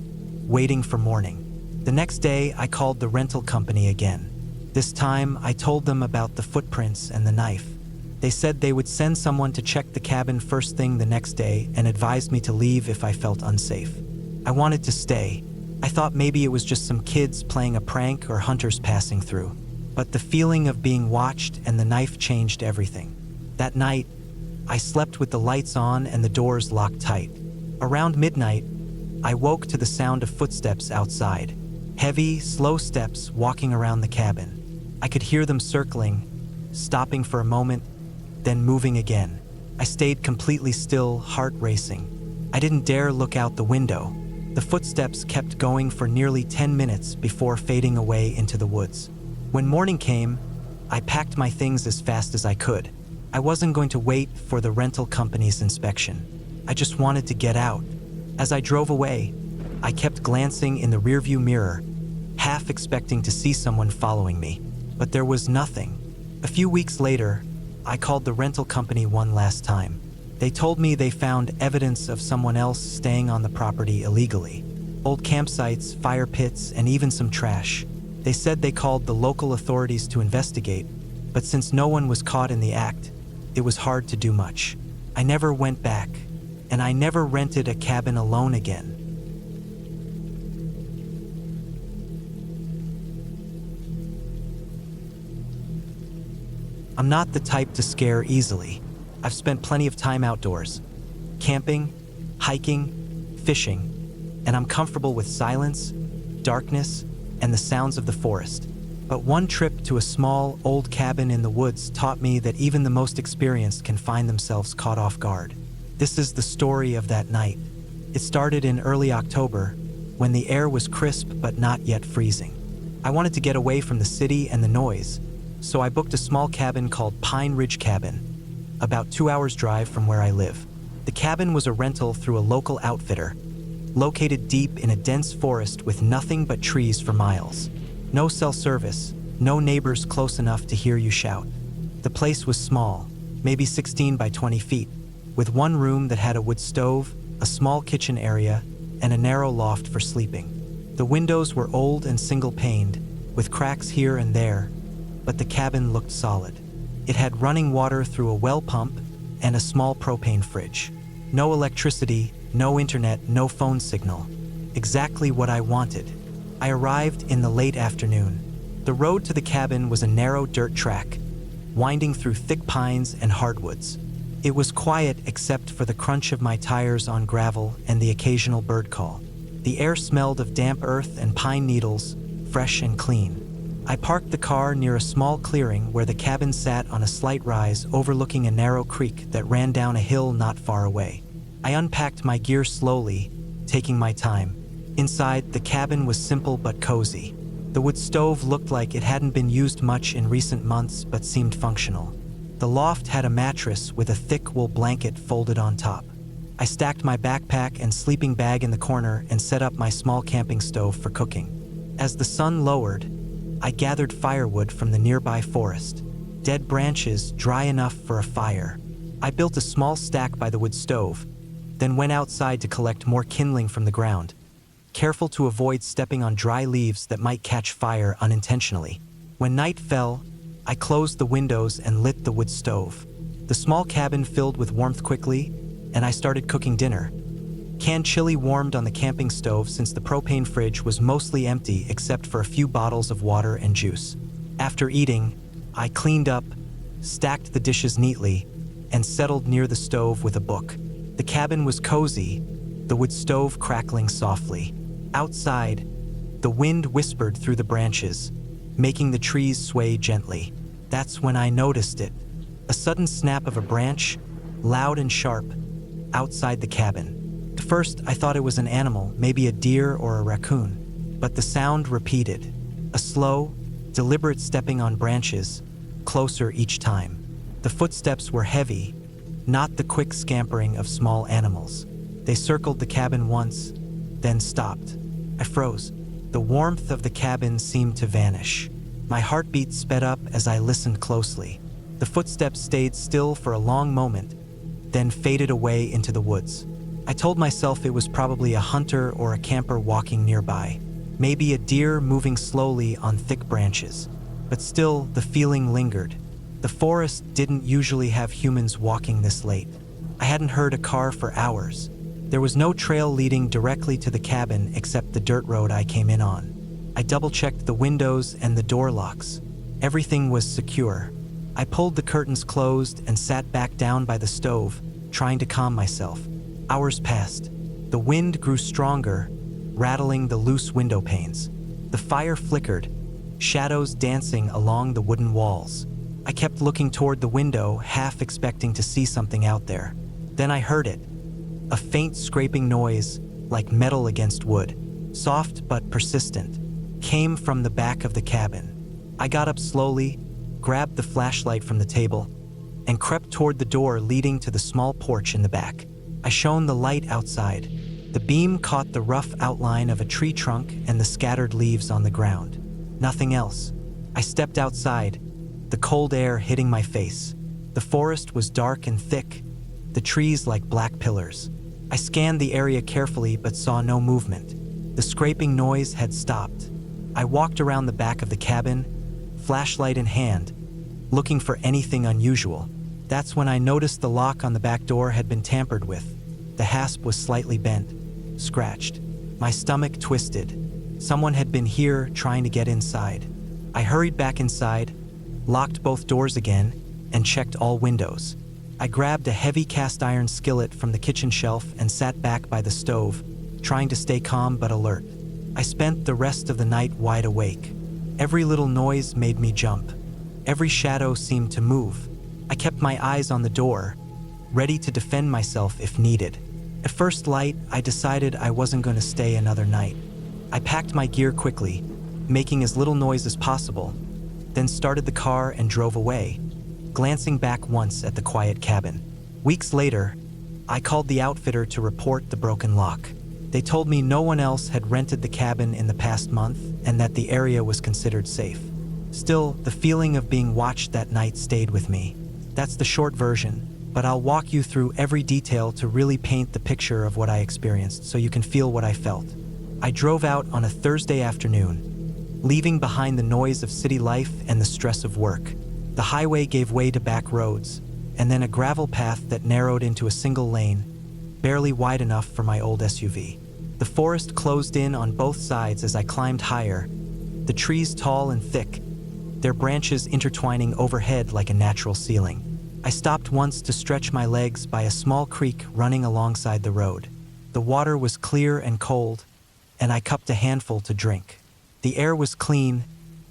waiting for morning. The next day, I called the rental company again. This time, I told them about the footprints and the knife. They said they would send someone to check the cabin first thing the next day and advised me to leave if I felt unsafe. I wanted to stay. I thought maybe it was just some kids playing a prank or hunters passing through. But the feeling of being watched and the knife changed everything. That night, I slept with the lights on and the doors locked tight. Around midnight, I woke to the sound of footsteps outside. Heavy, slow steps walking around the cabin. I could hear them circling, stopping for a moment, then moving again. I stayed completely still, heart racing. I didn't dare look out the window. The footsteps kept going for nearly 10 minutes before fading away into the woods. When morning came, I packed my things as fast as I could. I wasn't going to wait for the rental company's inspection. I just wanted to get out. As I drove away, I kept glancing in the rearview mirror, half expecting to see someone following me, but there was nothing. A few weeks later, I called the rental company one last time. They told me they found evidence of someone else staying on the property illegally. Old campsites, fire pits, and even some trash. They said they called the local authorities to investigate, but since no one was caught in the act, it was hard to do much. I never went back, and I never rented a cabin alone again. I'm not the type to scare easily. I've spent plenty of time outdoors, camping, hiking, fishing, and I'm comfortable with silence, darkness, and the sounds of the forest. But one trip to a small, old cabin in the woods taught me that even the most experienced can find themselves caught off guard. This is the story of that night. It started in early October, when the air was crisp but not yet freezing. I wanted to get away from the city and the noise, so I booked a small cabin called Pine Ridge Cabin, about 2 hours' drive from where I live. The cabin was a rental through a local outfitter, located deep in a dense forest with nothing but trees for miles. No cell service, no neighbors close enough to hear you shout. The place was small, maybe 16 by 20 feet, with one room that had a wood stove, a small kitchen area, and a narrow loft for sleeping. The windows were old and single-paned, with cracks here and there, but the cabin looked solid. It had running water through a well pump and a small propane fridge. No electricity, no internet, no phone signal. Exactly what I wanted. I arrived in the late afternoon. The road to the cabin was a narrow dirt track, winding through thick pines and hardwoods. It was quiet except for the crunch of my tires on gravel and the occasional bird call. The air smelled of damp earth and pine needles, fresh and clean. I parked the car near a small clearing where the cabin sat on a slight rise overlooking a narrow creek that ran down a hill not far away. I unpacked my gear slowly, taking my time. Inside, the cabin was simple but cozy. The wood stove looked like it hadn't been used much in recent months but seemed functional. The loft had a mattress with a thick wool blanket folded on top. I stacked my backpack and sleeping bag in the corner and set up my small camping stove for cooking. As the sun lowered, I gathered firewood from the nearby forest, dead branches dry enough for a fire. I built a small stack by the wood stove, then went outside to collect more kindling from the ground, careful to avoid stepping on dry leaves that might catch fire unintentionally. When night fell, I closed the windows and lit the wood stove. The small cabin filled with warmth quickly, and I started cooking dinner. Canned chili warmed on the camping stove since the propane fridge was mostly empty except for a few bottles of water and juice. After eating, I cleaned up, stacked the dishes neatly, and settled near the stove with a book. The cabin was cozy, the wood stove crackling softly. Outside, the wind whispered through the branches, making the trees sway gently. That's when I noticed it. A sudden snap of a branch, loud and sharp, outside the cabin. At first, I thought it was an animal, maybe a deer or a raccoon. But the sound repeated, a slow, deliberate stepping on branches, closer each time. The footsteps were heavy, not the quick scampering of small animals. They circled the cabin once, then stopped. I froze. The warmth of the cabin seemed to vanish. My heartbeat sped up as I listened closely. The footsteps stayed still for a long moment, then faded away into the woods. I told myself it was probably a hunter or a camper walking nearby, maybe a deer moving slowly on thick branches. But still, the feeling lingered. The forest didn't usually have humans walking this late. I hadn't heard a car for hours. There was no trail leading directly to the cabin except the dirt road I came in on. I double-checked the windows and the door locks. Everything was secure. I pulled the curtains closed and sat back down by the stove, trying to calm myself. Hours passed. The wind grew stronger, rattling the loose window panes. The fire flickered, shadows dancing along the wooden walls. I kept looking toward the window, half expecting to see something out there. Then I heard it. A faint scraping noise, like metal against wood, soft but persistent, came from the back of the cabin. I got up slowly, grabbed the flashlight from the table, and crept toward the door leading to the small porch in the back. I shone the light outside. The beam caught the rough outline of a tree trunk and the scattered leaves on the ground. Nothing else. I stepped outside, the cold air hitting my face. The forest was dark and thick, the trees like black pillars. I scanned the area carefully but saw no movement. The scraping noise had stopped. I walked around the back of the cabin, flashlight in hand, looking for anything unusual. That's when I noticed the lock on the back door had been tampered with. The hasp was slightly bent, scratched. My stomach twisted. Someone had been here trying to get inside. I hurried back inside, locked both doors again, and checked all windows. I grabbed a heavy cast iron skillet from the kitchen shelf and sat back by the stove, trying to stay calm but alert. I spent the rest of the night wide awake. Every little noise made me jump. Every shadow seemed to move. I kept my eyes on the door, ready to defend myself if needed. At first light, I decided I wasn't going to stay another night. I packed my gear quickly, making as little noise as possible, then started the car and drove away, glancing back once at the quiet cabin. Weeks later, I called the outfitter to report the broken lock. They told me no one else had rented the cabin in the past month and that the area was considered safe. Still, the feeling of being watched that night stayed with me. That's the short version, but I'll walk you through every detail to really paint the picture of what I experienced so you can feel what I felt. I drove out on a Thursday afternoon, leaving behind the noise of city life and the stress of work. The highway gave way to back roads, and then a gravel path that narrowed into a single lane, barely wide enough for my old SUV. The forest closed in on both sides as I climbed higher, the trees tall and thick, their branches intertwining overhead like a natural ceiling. I stopped once to stretch my legs by a small creek running alongside the road. The water was clear and cold, and I cupped a handful to drink. The air was clean,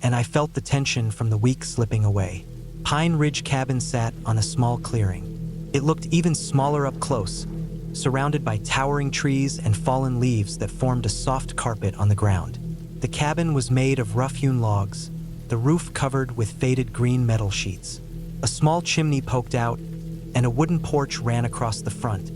and I felt the tension from the week slipping away. Pine Ridge Cabin sat on a small clearing. It looked even smaller up close, surrounded by towering trees and fallen leaves that formed a soft carpet on the ground. The cabin was made of rough-hewn logs, the roof covered with faded green metal sheets. A small chimney poked out, and a wooden porch ran across the front,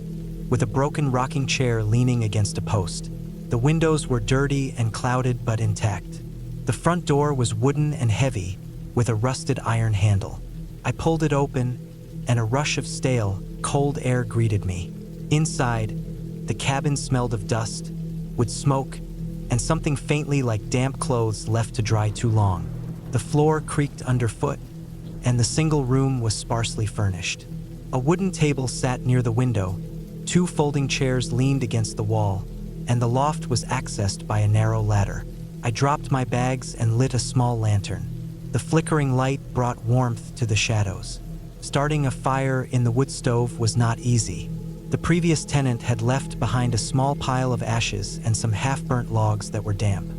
with a broken rocking chair leaning against a post. The windows were dirty and clouded but intact. The front door was wooden and heavy, with a rusted iron handle. I pulled it open, and a rush of stale, cold air greeted me. Inside, the cabin smelled of dust, wood smoke, and something faintly like damp clothes left to dry too long. The floor creaked underfoot, and the single room was sparsely furnished. A wooden table sat near the window, 2 folding chairs leaned against the wall, and the loft was accessed by a narrow ladder. I dropped my bags and lit a small lantern. The flickering light brought warmth to the shadows. Starting a fire in the wood stove was not easy. The previous tenant had left behind a small pile of ashes and some half-burnt logs that were damp.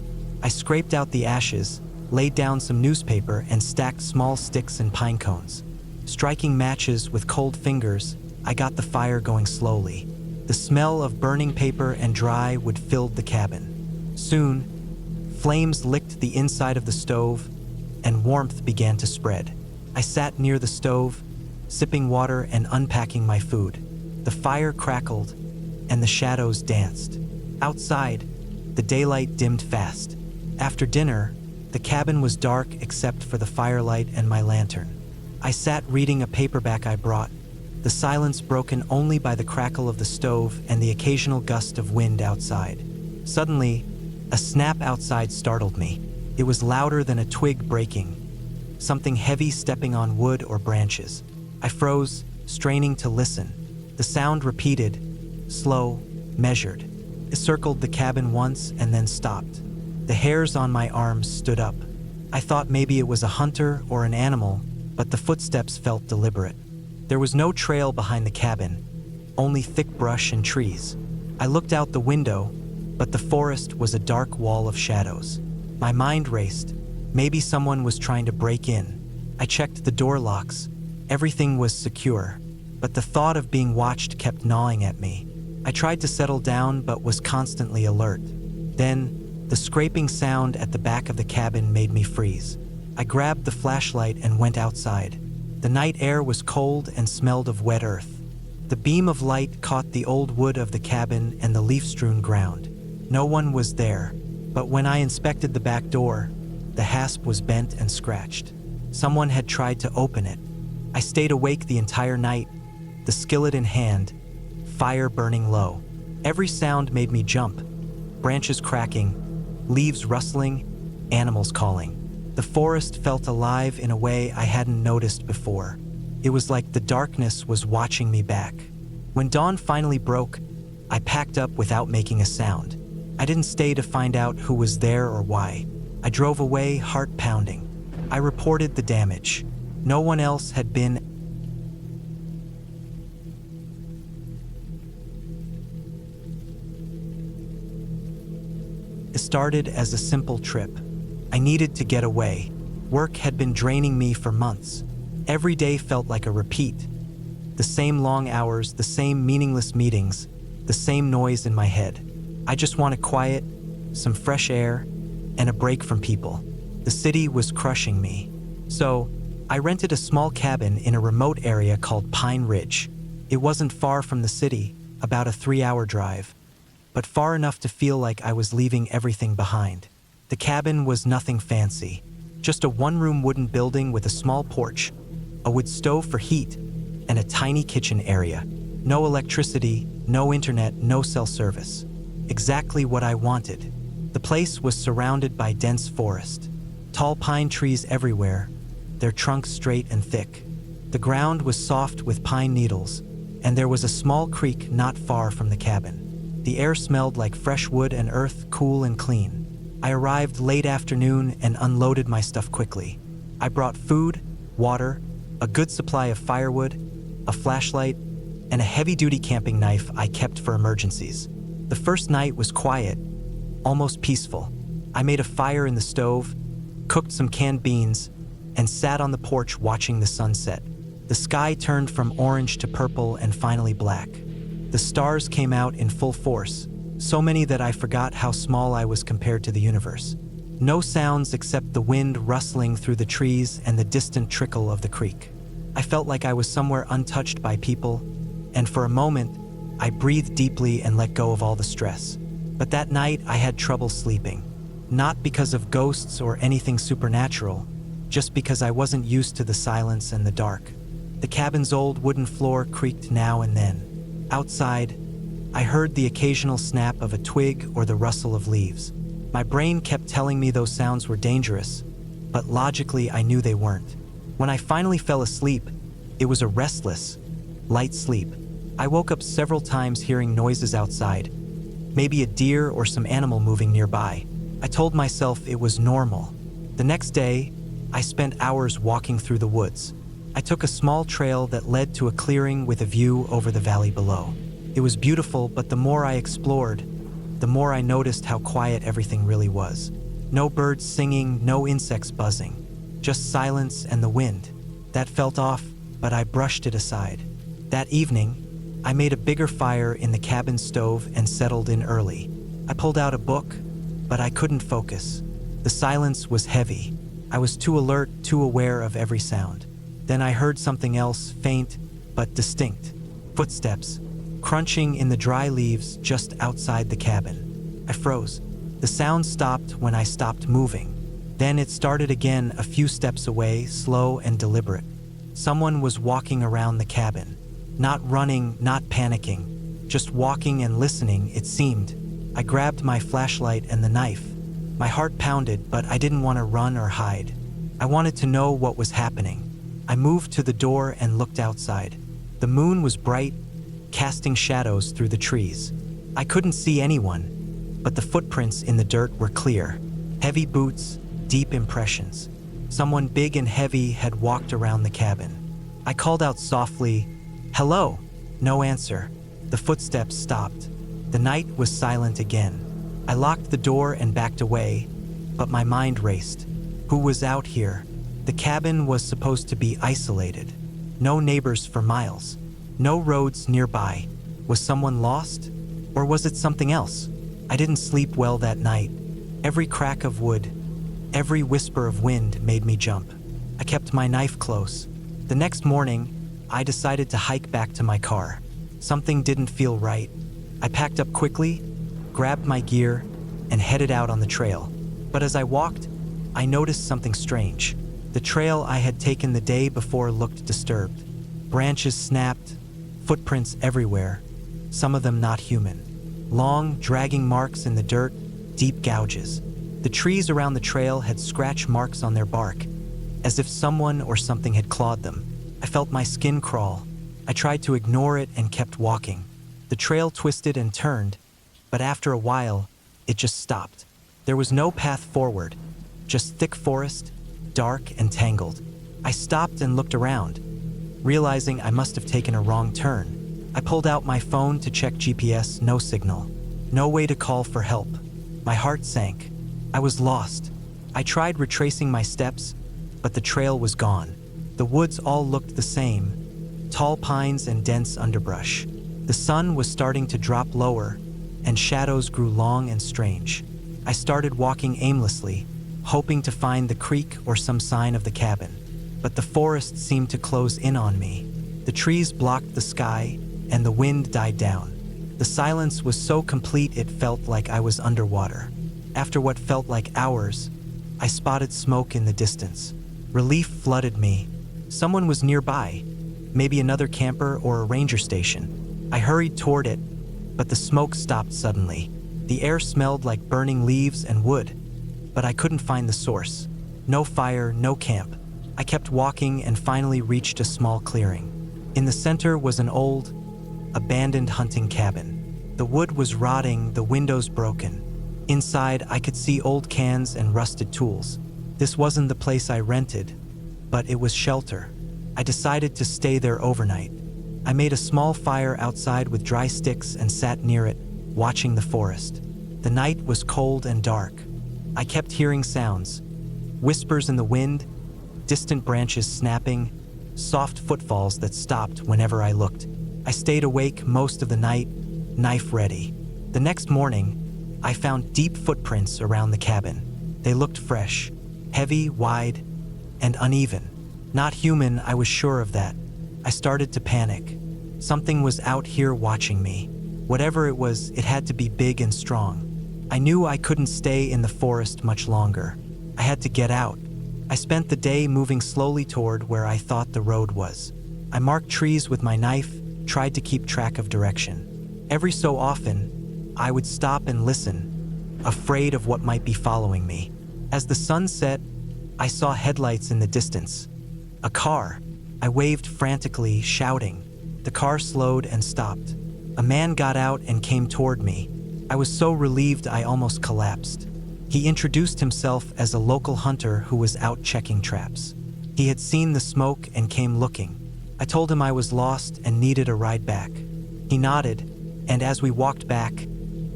I scraped out the ashes, laid down some newspaper, and stacked small sticks and pine cones. Striking matches with cold fingers, I got the fire going slowly. The smell of burning paper and dry wood filled the cabin. Soon, flames licked the inside of the stove, and warmth began to spread. I sat near the stove, sipping water and unpacking my food. The fire crackled, and the shadows danced. Outside, the daylight dimmed fast. After dinner, the cabin was dark except for the firelight and my lantern. I sat reading a paperback I brought, the silence broken only by the crackle of the stove and the occasional gust of wind outside. Suddenly, a snap outside startled me. It was louder than a twig breaking, something heavy stepping on wood or branches. I froze, straining to listen. The sound repeated, slow, measured. It circled the cabin once and then stopped. The hairs on my arms stood up. I thought maybe it was a hunter or an animal, but the footsteps felt deliberate. There was no trail behind the cabin, only thick brush and trees. I looked out the window, but the forest was a dark wall of shadows. My mind raced. Maybe someone was trying to break in. I checked the door locks. Everything was secure, but the thought of being watched kept gnawing at me. I tried to settle down but was constantly alert. Then, the scraping sound at the back of the cabin made me freeze. I grabbed the flashlight and went outside. The night air was cold and smelled of wet earth. The beam of light caught the old wood of the cabin and the leaf-strewn ground. No one was there, but when I inspected the back door, the hasp was bent and scratched. Someone had tried to open it. I stayed awake the entire night, the skillet in hand, fire burning low. Every sound made me jump. Branches cracking, leaves rustling, animals calling. The forest felt alive in a way I hadn't noticed before. It was like the darkness was watching me back. When dawn finally broke, I packed up without making a sound. I didn't stay to find out who was there or why. I drove away, heart pounding. I reported the damage. No one else had been. It started as a simple trip. I needed to get away. Work had been draining me for months. Every day felt like a repeat. The same long hours, the same meaningless meetings, the same noise in my head. I just wanted quiet, some fresh air, and a break from people. The city was crushing me. So, I rented a small cabin in a remote area called Pine Ridge. It wasn't far from the city, about a 3-hour drive, but far enough to feel like I was leaving everything behind. The cabin was nothing fancy, just a one-room wooden building with a small porch, a wood stove for heat, and a tiny kitchen area. No electricity, no internet, no cell service. Exactly what I wanted. The place was surrounded by dense forest. Tall pine trees everywhere, their trunks straight and thick. The ground was soft with pine needles, and there was a small creek not far from the cabin. The air smelled like fresh wood and earth, cool and clean. I arrived late afternoon and unloaded my stuff quickly. I brought food, water, a good supply of firewood, a flashlight, and a heavy-duty camping knife I kept for emergencies. The first night was quiet, almost peaceful. I made a fire in the stove, cooked some canned beans, and sat on the porch watching the sunset. The sky turned from orange to purple and finally black. The stars came out in full force, so many that I forgot how small I was compared to the universe. No sounds except the wind rustling through the trees and the distant trickle of the creek. I felt like I was somewhere untouched by people, and for a moment, I breathed deeply and let go of all the stress. But that night, I had trouble sleeping. Not because of ghosts or anything supernatural, just because I wasn't used to the silence and the dark. The cabin's old wooden floor creaked now and then. Outside, I heard the occasional snap of a twig or the rustle of leaves. My brain kept telling me those sounds were dangerous, but logically I knew they weren't. When I finally fell asleep, it was a restless, light sleep. I woke up several times hearing noises outside, maybe a deer or some animal moving nearby. I told myself it was normal. The next day, I spent hours walking through the woods. I took a small trail that led to a clearing with a view over the valley below. It was beautiful, but the more I explored, the more I noticed how quiet everything really was. No birds singing, no insects buzzing, just silence and the wind. That felt off, but I brushed it aside. That evening, I made a bigger fire in the cabin stove and settled in early. I pulled out a book, but I couldn't focus. The silence was heavy. I was too alert, too aware of every sound. Then I heard something else, faint but distinct. Footsteps, crunching in the dry leaves just outside the cabin. I froze. The sound stopped when I stopped moving. Then it started again a few steps away, slow and deliberate. Someone was walking around the cabin. Not running, not panicking, just walking and listening, it seemed. I grabbed my flashlight and the knife. My heart pounded, but I didn't want to run or hide. I wanted to know what was happening. I moved to the door and looked outside. The moon was bright, casting shadows through the trees. I couldn't see anyone, but the footprints in the dirt were clear. Heavy boots, deep impressions. Someone big and heavy had walked around the cabin. I called out softly, "Hello!" No answer. The footsteps stopped. The night was silent again. I locked the door and backed away, but my mind raced. Who was out here? The cabin was supposed to be isolated. No neighbors for miles. No roads nearby. Was someone lost? Or was it something else? I didn't sleep well that night. Every crack of wood, every whisper of wind made me jump. I kept my knife close. The next morning, I decided to hike back to my car. Something didn't feel right. I packed up quickly, grabbed my gear, and headed out on the trail. But as I walked, I noticed something strange. The trail I had taken the day before looked disturbed. Branches snapped, footprints everywhere, some of them not human. Long, dragging marks in the dirt, deep gouges. The trees around the trail had scratch marks on their bark, as if someone or something had clawed them. I felt my skin crawl. I tried to ignore it and kept walking. The trail twisted and turned, but after a while, it just stopped. There was no path forward, just thick forest, dark and tangled. I stopped and looked around, realizing I must have taken a wrong turn. I pulled out my phone to check GPS, no signal. No way to call for help. My heart sank. I was lost. I tried retracing my steps, but the trail was gone. The woods all looked the same, tall pines and dense underbrush. The sun was starting to drop lower, and shadows grew long and strange. I started walking aimlessly, hoping to find the creek or some sign of the cabin. But the forest seemed to close in on me. The trees blocked the sky, and the wind died down. The silence was so complete it felt like I was underwater. After what felt like hours, I spotted smoke in the distance. Relief flooded me. Someone was nearby, maybe another camper or a ranger station. I hurried toward it, but the smoke stopped suddenly. The air smelled like burning leaves and wood, but I couldn't find the source. No fire, no camp. I kept walking and finally reached a small clearing. In the center was an old, abandoned hunting cabin. The wood was rotting, the windows broken. Inside, I could see old cans and rusted tools. This wasn't the place I rented, but it was shelter. I decided to stay there overnight. I made a small fire outside with dry sticks and sat near it, watching the forest. The night was cold and dark. I kept hearing sounds, whispers in the wind, distant branches snapping, soft footfalls that stopped whenever I looked. I stayed awake most of the night, knife ready. The next morning, I found deep footprints around the cabin. They looked fresh, heavy, wide, and uneven. Not human, I was sure of that. I started to panic. Something was out here watching me. Whatever it was, it had to be big and strong. I knew I couldn't stay in the forest much longer. I had to get out. I spent the day moving slowly toward where I thought the road was. I marked trees with my knife, tried to keep track of direction. Every so often, I would stop and listen, afraid of what might be following me. As the sun set, I saw headlights in the distance. A car. I waved frantically, shouting. The car slowed and stopped. A man got out and came toward me. I was so relieved I almost collapsed. He introduced himself as a local hunter who was out checking traps. He had seen the smoke and came looking. I told him I was lost and needed a ride back. He nodded, and as we walked back,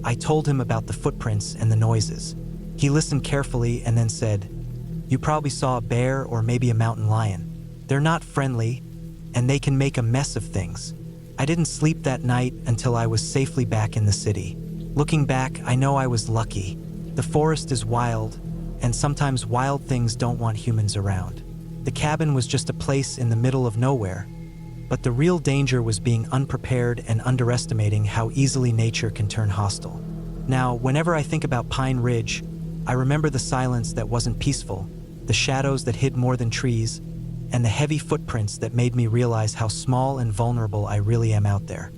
I told him about the footprints and the noises. He listened carefully and then said, "You probably saw a bear or maybe a mountain lion. They're not friendly, and they can make a mess of things." I didn't sleep that night until I was safely back in the city. Looking back, I know I was lucky. The forest is wild, and sometimes wild things don't want humans around. The cabin was just a place in the middle of nowhere, but the real danger was being unprepared and underestimating how easily nature can turn hostile. Now, whenever I think about Pine Ridge, I remember the silence that wasn't peaceful, the shadows that hid more than trees, and the heavy footprints that made me realize how small and vulnerable I really am out there.